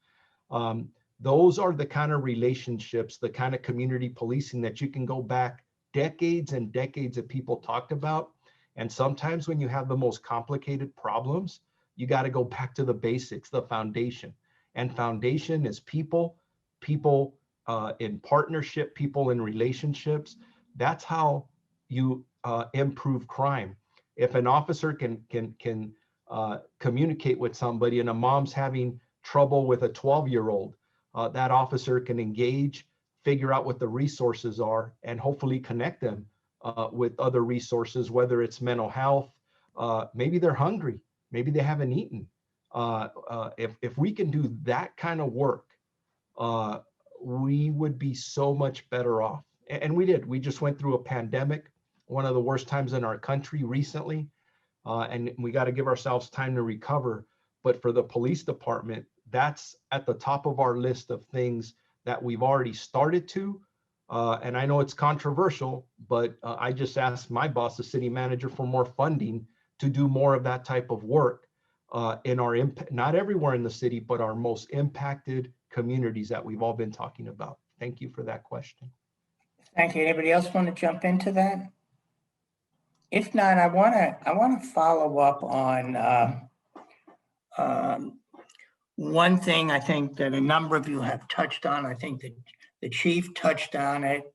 Those are the kind of relationships, the kind of community policing that you can go back decades and decades of people talked about. And sometimes when you have the most complicated problems, you got to go back to the basics, the foundation. And foundation is people in partnership, people in relationships. That's how you improve crime. If an officer can communicate with somebody and a mom's having trouble with a 12-year-old, that officer can engage, figure out what the resources are, and hopefully connect them with other resources, whether it's mental health, maybe they're hungry, maybe they haven't eaten. If we can do that kind of work, we would be so much better off. And we did. We just went through a pandemic, one of the worst times in our country recently, and we got to give ourselves time to recover. But for the police department, that's at the top of our list of things that we've already started to. And I know it's controversial, but I just asked my boss, the city manager, for more funding to do more of that type of work in our not everywhere in the city, but our most impacted communities that we've all been talking about. Thank you for that question. Thank you. Anybody else want to jump into that? If not, I want to follow up on one thing I think that a number of you have touched on. I think that the chief touched on it.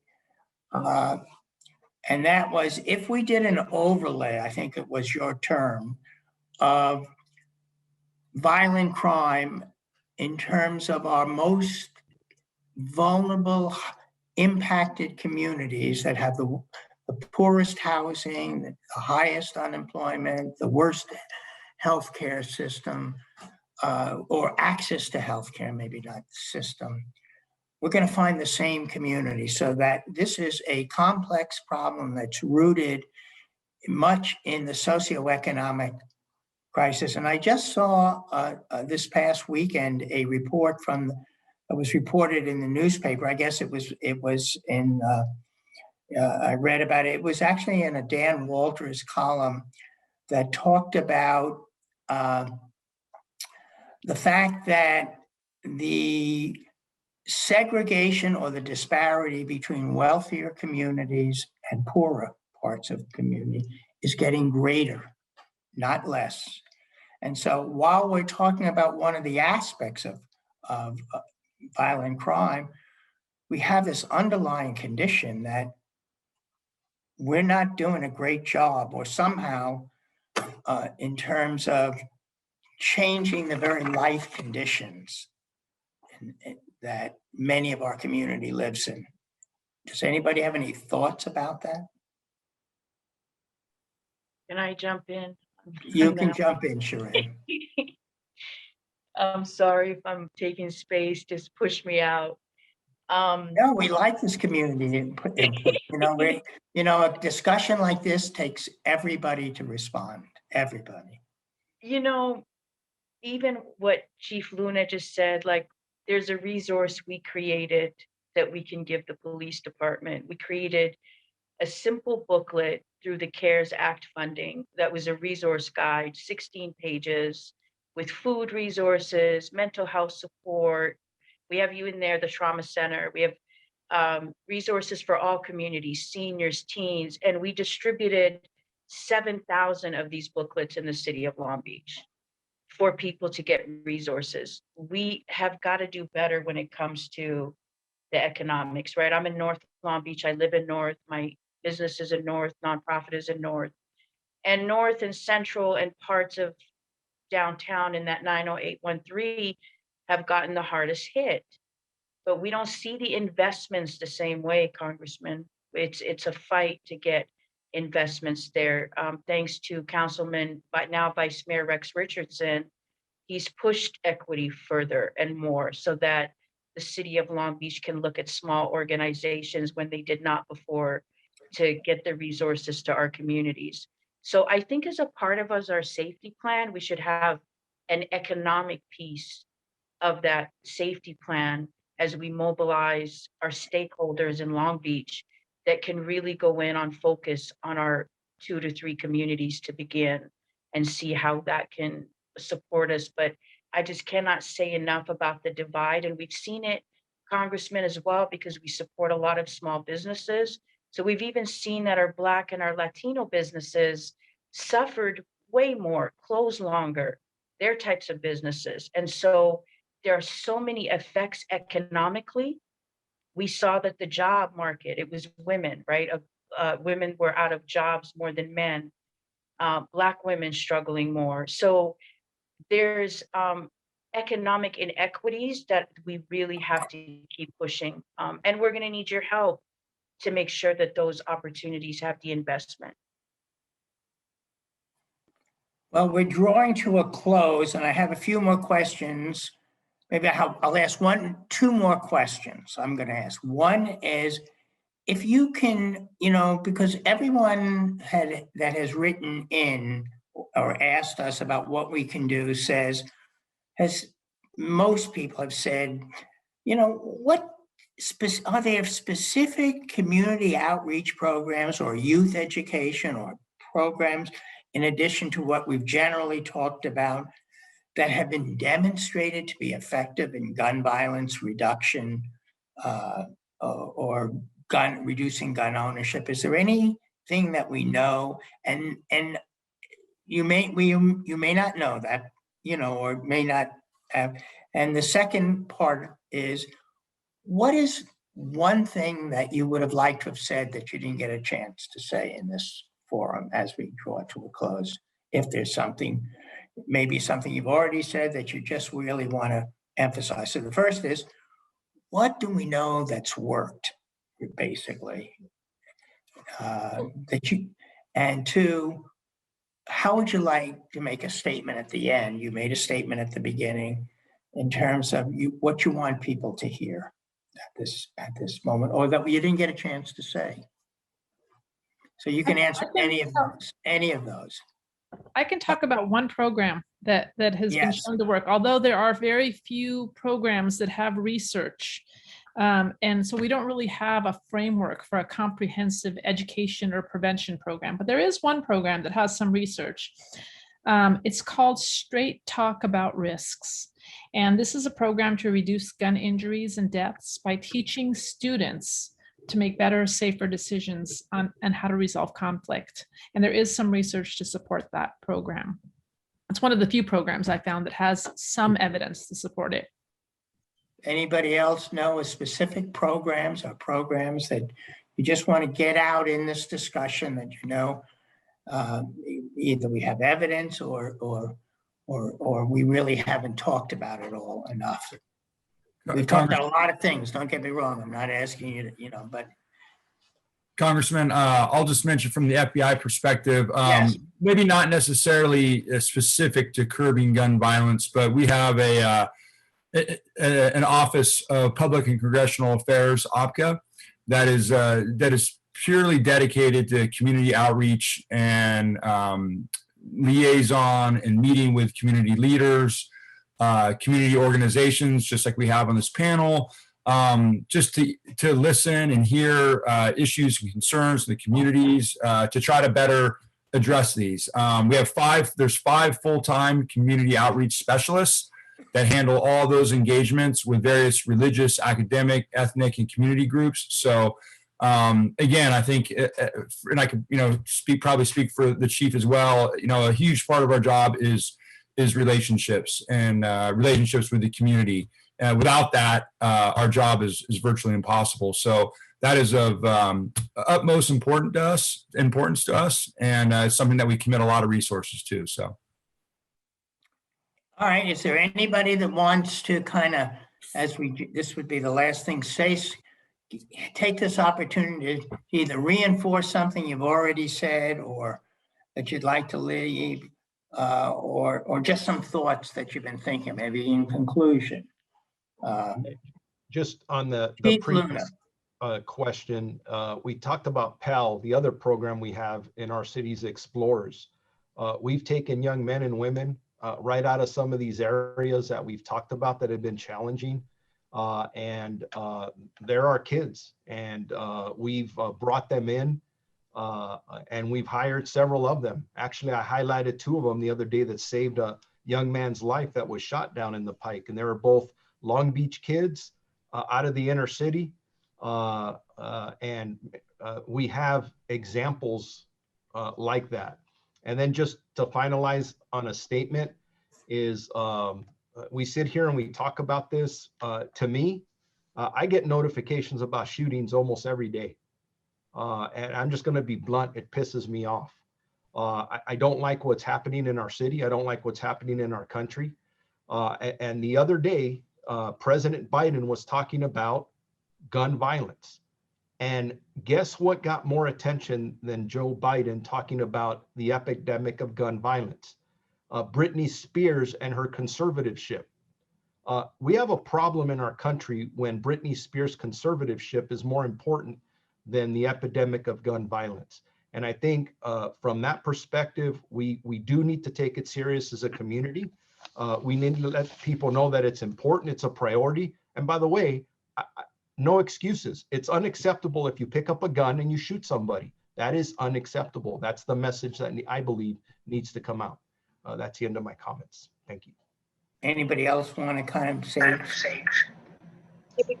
And that was, if we did an overlay, I think it was your term, of violent crime in terms of our most vulnerable, impacted communities that have the poorest housing, the highest unemployment, the worst healthcare system, or access to healthcare, maybe not system, we're going to find the same community. So that this is a complex problem that's rooted much in the socioeconomic crisis. And I just saw this past weekend a report it was reported in the newspaper. I guess it was in, I read about it. It was actually in a Dan Walters column that talked about the fact that the segregation or the disparity between wealthier communities and poorer parts of the community is getting greater, not less. And so while we're talking about one of the aspects of violent crime, we have this underlying condition that we're not doing a great job, or somehow in terms of changing the very life conditions that many of our community lives in. Does anybody have any thoughts about that? Can I jump in? You can jump in, Sharon. I'm sorry if I'm taking space, just push me out. No, we like this community input. A discussion like this takes everybody to respond, everybody. You know, even what Chief Luna just said, like, there's a resource we created that we can give the police department. We created a simple booklet through the CARES Act funding that was a resource guide, 16 pages with food resources, mental health support. We have you in there, the trauma center. We have resources for all communities, seniors, teens, and we distributed 7,000 of these booklets in the city of Long Beach for people to get resources. We have got to do better when it comes to the economics, right? I'm in North Long Beach. I live in North. My business is in North, nonprofit is in North. And North and Central and parts of downtown in that 90813 have gotten the hardest hit. But we don't see the investments the same way, Congressman. It's a fight to get investments there. Thanks to Councilman, but now Vice Mayor Rex Richardson, he's pushed equity further and more so that the city of Long Beach can look at small organizations when they did not before to get the resources to our communities. So I think as a part of our safety plan, we should have an economic piece of that safety plan as we mobilize our stakeholders in Long Beach that can really go in on focus on our 2 to 3 communities to begin and see how that can support us. But I just cannot say enough about the divide. And we've seen it, Congressman, as well, because we support a lot of small businesses. So we've even seen that our Black and our Latino businesses suffered way more, closed longer, their types of businesses. And so there are so many effects economically. We saw that the job market, it was women, right? Women were out of jobs more than men. Black women struggling more. So there's economic inequities that we really have to keep pushing. And we're gonna need your help to make sure that those opportunities have the investment. Well, we're drawing to a close and I have a few more questions. Maybe I'll ask two more questions I'm going to ask. One is, if you can, because everyone that has written in or asked us about what we can do most people have said, are there specific community outreach programs or youth education or programs in addition to what we've generally talked about that have been demonstrated to be effective in gun violence reduction or reducing gun ownership? Is there anything that we know? And you may not know that, or may not have. And the second part is, what is one thing that you would have liked to have said that you didn't get a chance to say in this forum as we draw to a close? If there's something, maybe something you've already said that you just really want to emphasize. So the first is, what do we know that's worked, basically? And two, how would you like to make a statement at the end? You made a statement at the beginning in terms of what you want people to hear at this moment, or that you didn't get a chance to say. So you can answer any of those. I can talk about one program that has been shown to work, although there are very few programs that have research. And so we don't really have a framework for a comprehensive education or prevention program, but there is one program that has some research. It's called Straight Talk About Risks. And this is a program to reduce gun injuries and deaths by teaching students to make better, safer decisions on how to resolve conflict. And there is some research to support that program. It's one of the few programs I found that has some evidence to support it. Anybody else know of specific programs or programs that you just want to get out in this discussion that either we have evidence or we really haven't talked about it all enough? We've talked about a lot of things, don't get me wrong. I'm not asking you to, but Congressman, I'll just mention from the FBI perspective, Yes. maybe not necessarily specific to curbing gun violence, but we have an Office of Public and Congressional Affairs, OPCA, that is purely dedicated to community outreach and liaison and meeting with community leaders, community organizations, just like we have on this panel, just to listen and hear issues and concerns in the communities to try to better address these. There's five full-time community outreach specialists that handle all those engagements with various religious, academic, ethnic, and community groups. So again, I think, and I could, probably speak for the chief as well. A huge part of our job is relationships and relationships with the community. Without that, our job is virtually impossible. So that is of utmost importance to us, and something that we commit a lot of resources to. So. All right, is there anybody that wants to kind of, this would be the last thing, take this opportunity to either reinforce something you've already said or that you'd like to leave, or just some thoughts that you've been thinking, maybe in conclusion. Just on the Chief previous question, we talked about Pell, the other program we have in our city's Explorers. We've taken young men and women right out of some of these areas that we've talked about that have been challenging. And they're our kids, and we've brought them in, and we've hired several of them. Actually, I highlighted two of them the other day that saved a young man's life that was shot down in the Pike, and they were both Long Beach kids out of the inner city. And we have examples like that. And then just to finalize on a statement is, we sit here and we talk about this. To me, I get notifications about shootings almost every day. And I'm just going to be blunt. It pisses me off. I don't like what's happening in our city. I don't like what's happening in our country. And the other day, President Biden was talking about gun violence. And guess what got more attention than Joe Biden talking about the epidemic of gun violence? Britney Spears and her conservatorship. We have a problem in our country when Britney Spears' conservatorship is more important than the epidemic of gun violence. And I think from that perspective, we do need to take it serious as a community. We need to let people know that it's important, it's a priority. And by the way, no excuses. It's unacceptable if you pick up a gun and you shoot somebody. That is unacceptable. That's the message that I believe needs to come out. That's the end of my comments. Thank you. Anybody else want to kind of say?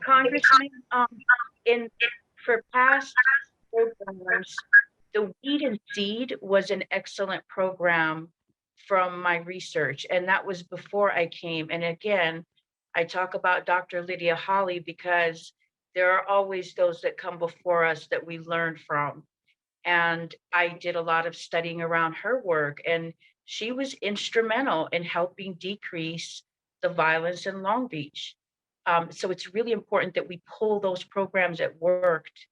Congressman, for past programs, the Weed and Seed was an excellent program from my research, and that was before I came. And again, I talk about Dr. Lydia Holly because there are always those that come before us that we learn from. And I did a lot of studying around her work, and she was instrumental in helping decrease the violence in Long Beach. So it's really important that we pull those programs that worked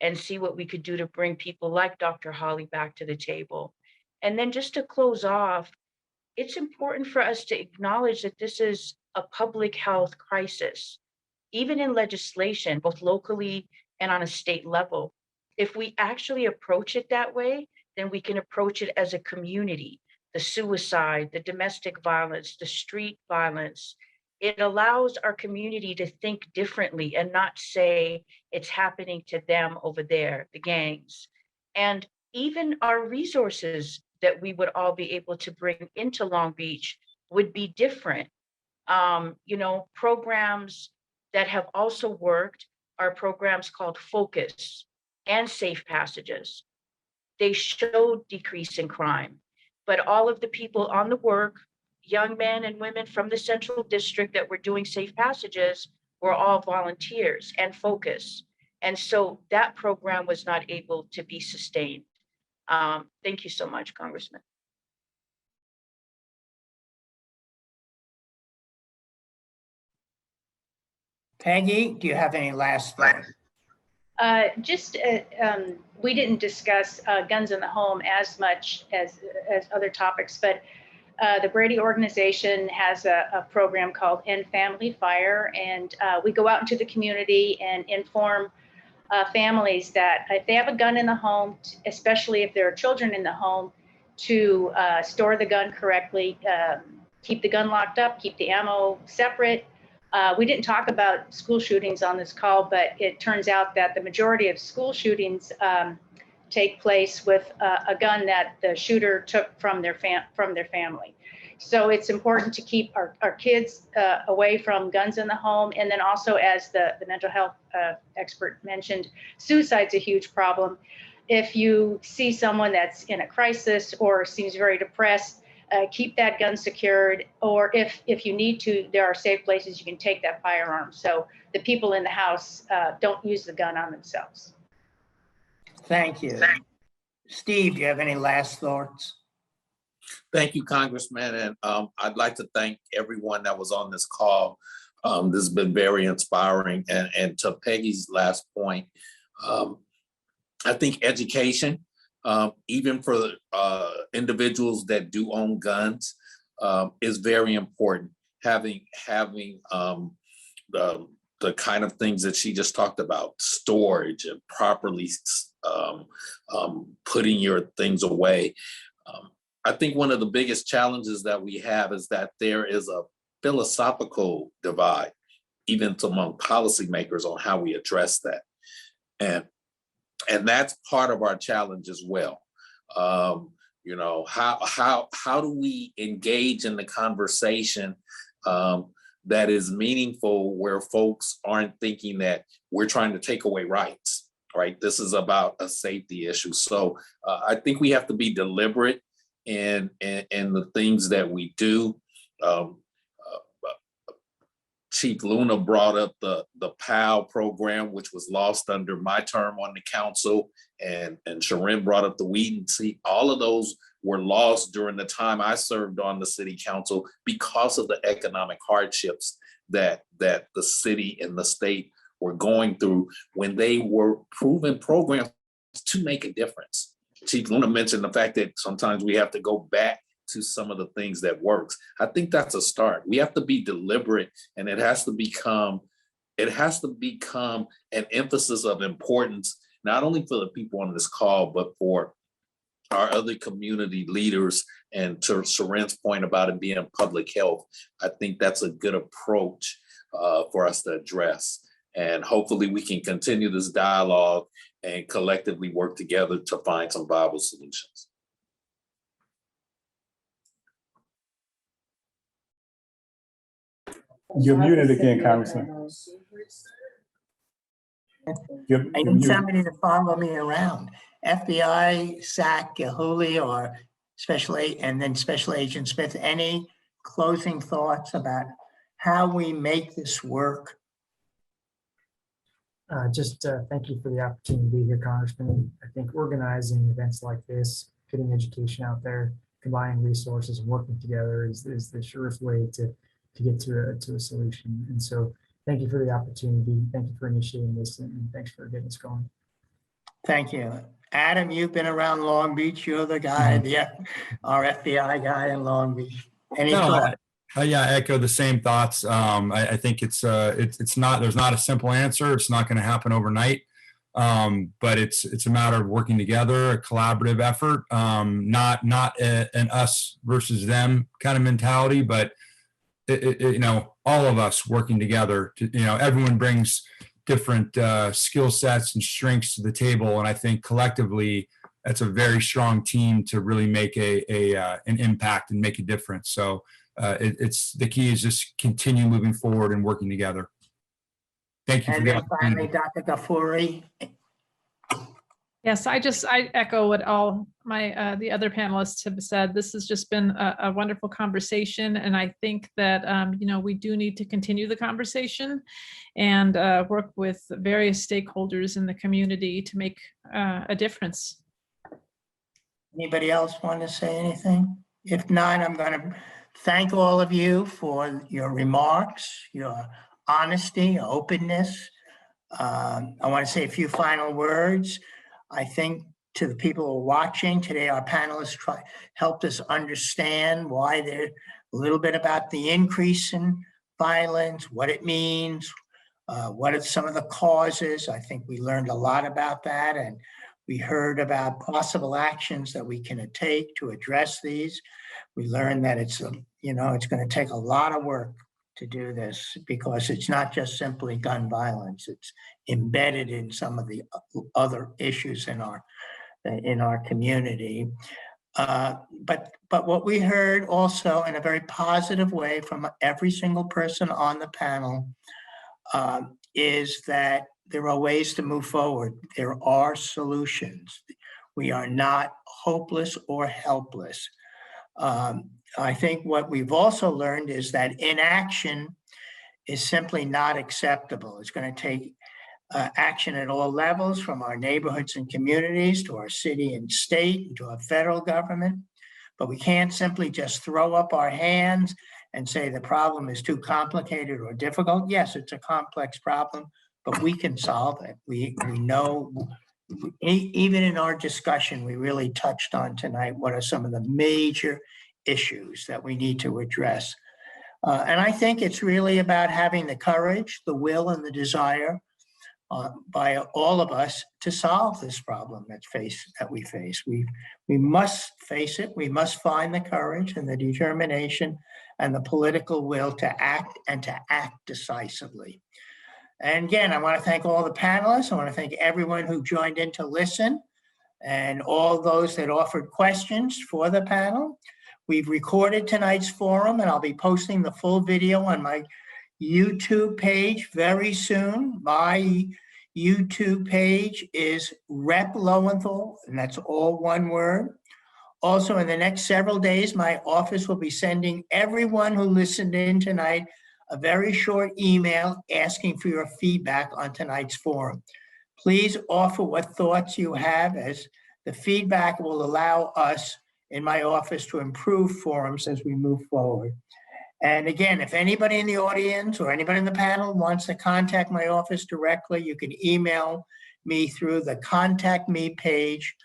and see what we could do to bring people like Dr. Holly back to the table. And then just to close off, it's important for us to acknowledge that this is a public health crisis, even in legislation, both locally and on a state level. If we actually approach it that way, then we can approach it as a community. The suicide, the domestic violence, the street violence. It allows our community to think differently and not say it's happening to them over there, the gangs. And even our resources that we would all be able to bring into Long Beach would be different. Programs that have also worked are programs called Focus and Safe Passages. They showed decrease in crime, but all of the people on the work, young men and women from the Central District that were doing Safe Passages were all volunteers and Focus. And so that program was not able to be sustained. Thank you so much, Congressman. Peggy, do you have any last thoughts? We didn't discuss guns in the home as much as other topics, but the Brady organization has a program called End Family Fire, and we go out into the community and inform families that if they have a gun in the home, especially if there are children in the home, to store the gun correctly, keep the gun locked up, keep the ammo separate. We didn't talk about school shootings on this call, but it turns out that the majority of school shootings take place with a gun that the shooter took from their family. So it's important to keep our kids away from guns in the home. And then also, as the mental health expert mentioned, suicide's a huge problem. If you see someone that's in a crisis or seems very depressed, keep that gun secured, or if you need to, there are safe places you can take that firearm. So the people in the house don't use the gun on themselves. Thank you. Steve, do you have any last thoughts? Thank you, Congressman. And I'd like to thank everyone that was on this call. This has been very inspiring. And to Peggy's last point, I think education, even for individuals that do own guns, is very important. Having the kind of things that she just talked about, storage and properly putting your things away. I think one of the biggest challenges that we have is that there is a philosophical divide, even among policymakers, on how we address that. And that's part of our challenge as well. You know, how do we engage in the conversation that is meaningful, where folks aren't thinking that we're trying to take away rights, right? This is about a safety issue. So I think we have to be deliberate in the things that we do. Chief Luna brought up the PAL program, which was lost under my term on the council, and Sharon brought up the Weed and Seed. All of those were lost during the time I served on the city council because of the economic hardships that the city and the state were going through when they were proven programs to make a difference. Chief Luna mentioned the fact that sometimes we have to go back to some of the things that works. I think that's a start. We have to be deliberate, and it has to become an emphasis of importance, not only for the people on this call, but for our other community leaders. And to Sharon's point about it being public health, I think that's a good approach for us to address. And hopefully we can continue this dialogue and collectively work together to find some viable solutions. You're muted again, Congressman. I need somebody to follow me around. FBI, SAC, Gilhooly, or Special Agent Smith, any closing thoughts about how we make this work? Thank you for the opportunity to be here, Congressman. I think organizing events like this, getting education out there, combining resources and working together is the surest way to get to a solution. And so thank you for the opportunity. Thank you for initiating this, and thanks for getting us going. Thank you. Adam, you've been around Long Beach. You're the guy, our FBI guy in Long Beach. Any thoughts? Yeah, I echo the same thoughts. I think it's not, there's not a simple answer. It's not going to happen overnight. But it's a matter of working together, a collaborative effort, not an us versus them kind of mentality, but all of us working together to, everyone brings different skill sets and strengths to the table. And I think collectively that's a very strong team to really make an impact and make a difference. So it's the key is just continue moving forward and working together. Thank you for the opportunity. Finally, Dr. Ghafouri. Yes, I echo what all the other panelists have said. This has just been a wonderful conversation, and I think that we do need to continue the conversation and work with various stakeholders in the community to make a difference. Anybody else want to say anything? If not, I'm going to thank all of you for your remarks, your honesty, your openness. I want to say a few final words. I think to the people who are watching today, our panelists helped us understand why they're a little bit about the increase in violence, what it means, what are some of the causes. I think we learned a lot about that, and we heard about possible actions that we can take to address these. We learned that it's going to take a lot of work to do this, because it's not just simply gun violence. It's embedded in some of the other issues in our community. But what we heard also in a very positive way from every single person on the panel is that there are ways to move forward. There are solutions. We are not hopeless or helpless. I think what we've also learned is that inaction is simply not acceptable. It's going to take action at all levels, from our neighborhoods and communities to our city and state and to our federal government. But we can't simply just throw up our hands and say the problem is too complicated or difficult. Yes, it's a complex problem, but we can solve it. We know, even in our discussion, we really touched on tonight what are some of the major issues that we need to address. And I think it's really about having the courage, the will, and the desire by all of us to solve this problem that we face. We must face it. We must find the courage and the determination and the political will to act, and to act decisively. And again, I want to thank all the panelists. I want to thank everyone who joined in to listen, and all those that offered questions for the panel. We've recorded tonight's forum, and I'll be posting the full video on my YouTube page very soon. My YouTube page is Rep Lowenthal, and that's all one word. Also, in the next several days, my office will be sending everyone who listened in tonight a very short email asking for your feedback on tonight's forum. Please offer what thoughts you have, as the feedback will allow us in my office to improve forums as we move forward. And again, if anybody in the audience or anybody in the panel wants to contact my office directly, you can email me through the Contact Me page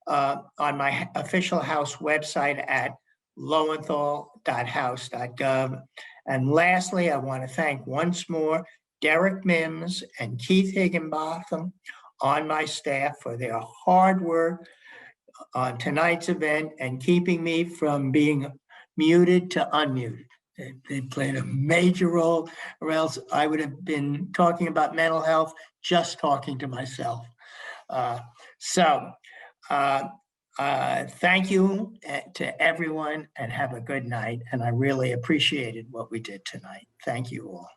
on my official House website at lowenthal.house.gov. And lastly, I want to thank once more Derek Mims and Keith Higginbotham on my staff for their hard work on tonight's event and keeping me from being muted to unmuted. They played a major role, or else I would have been talking about mental health, just talking to myself. Thank you to everyone, and have a good night. And I really appreciated what we did tonight. Thank you all.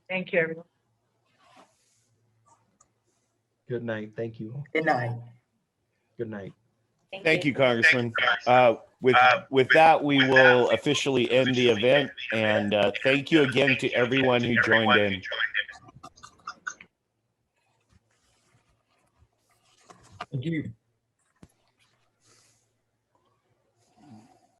Thank you, everyone. Good night. Thank you. Good night. Good night. Thank you, Congressman. With that, we will officially end the event. And thank you again to everyone who joined in. Thank you.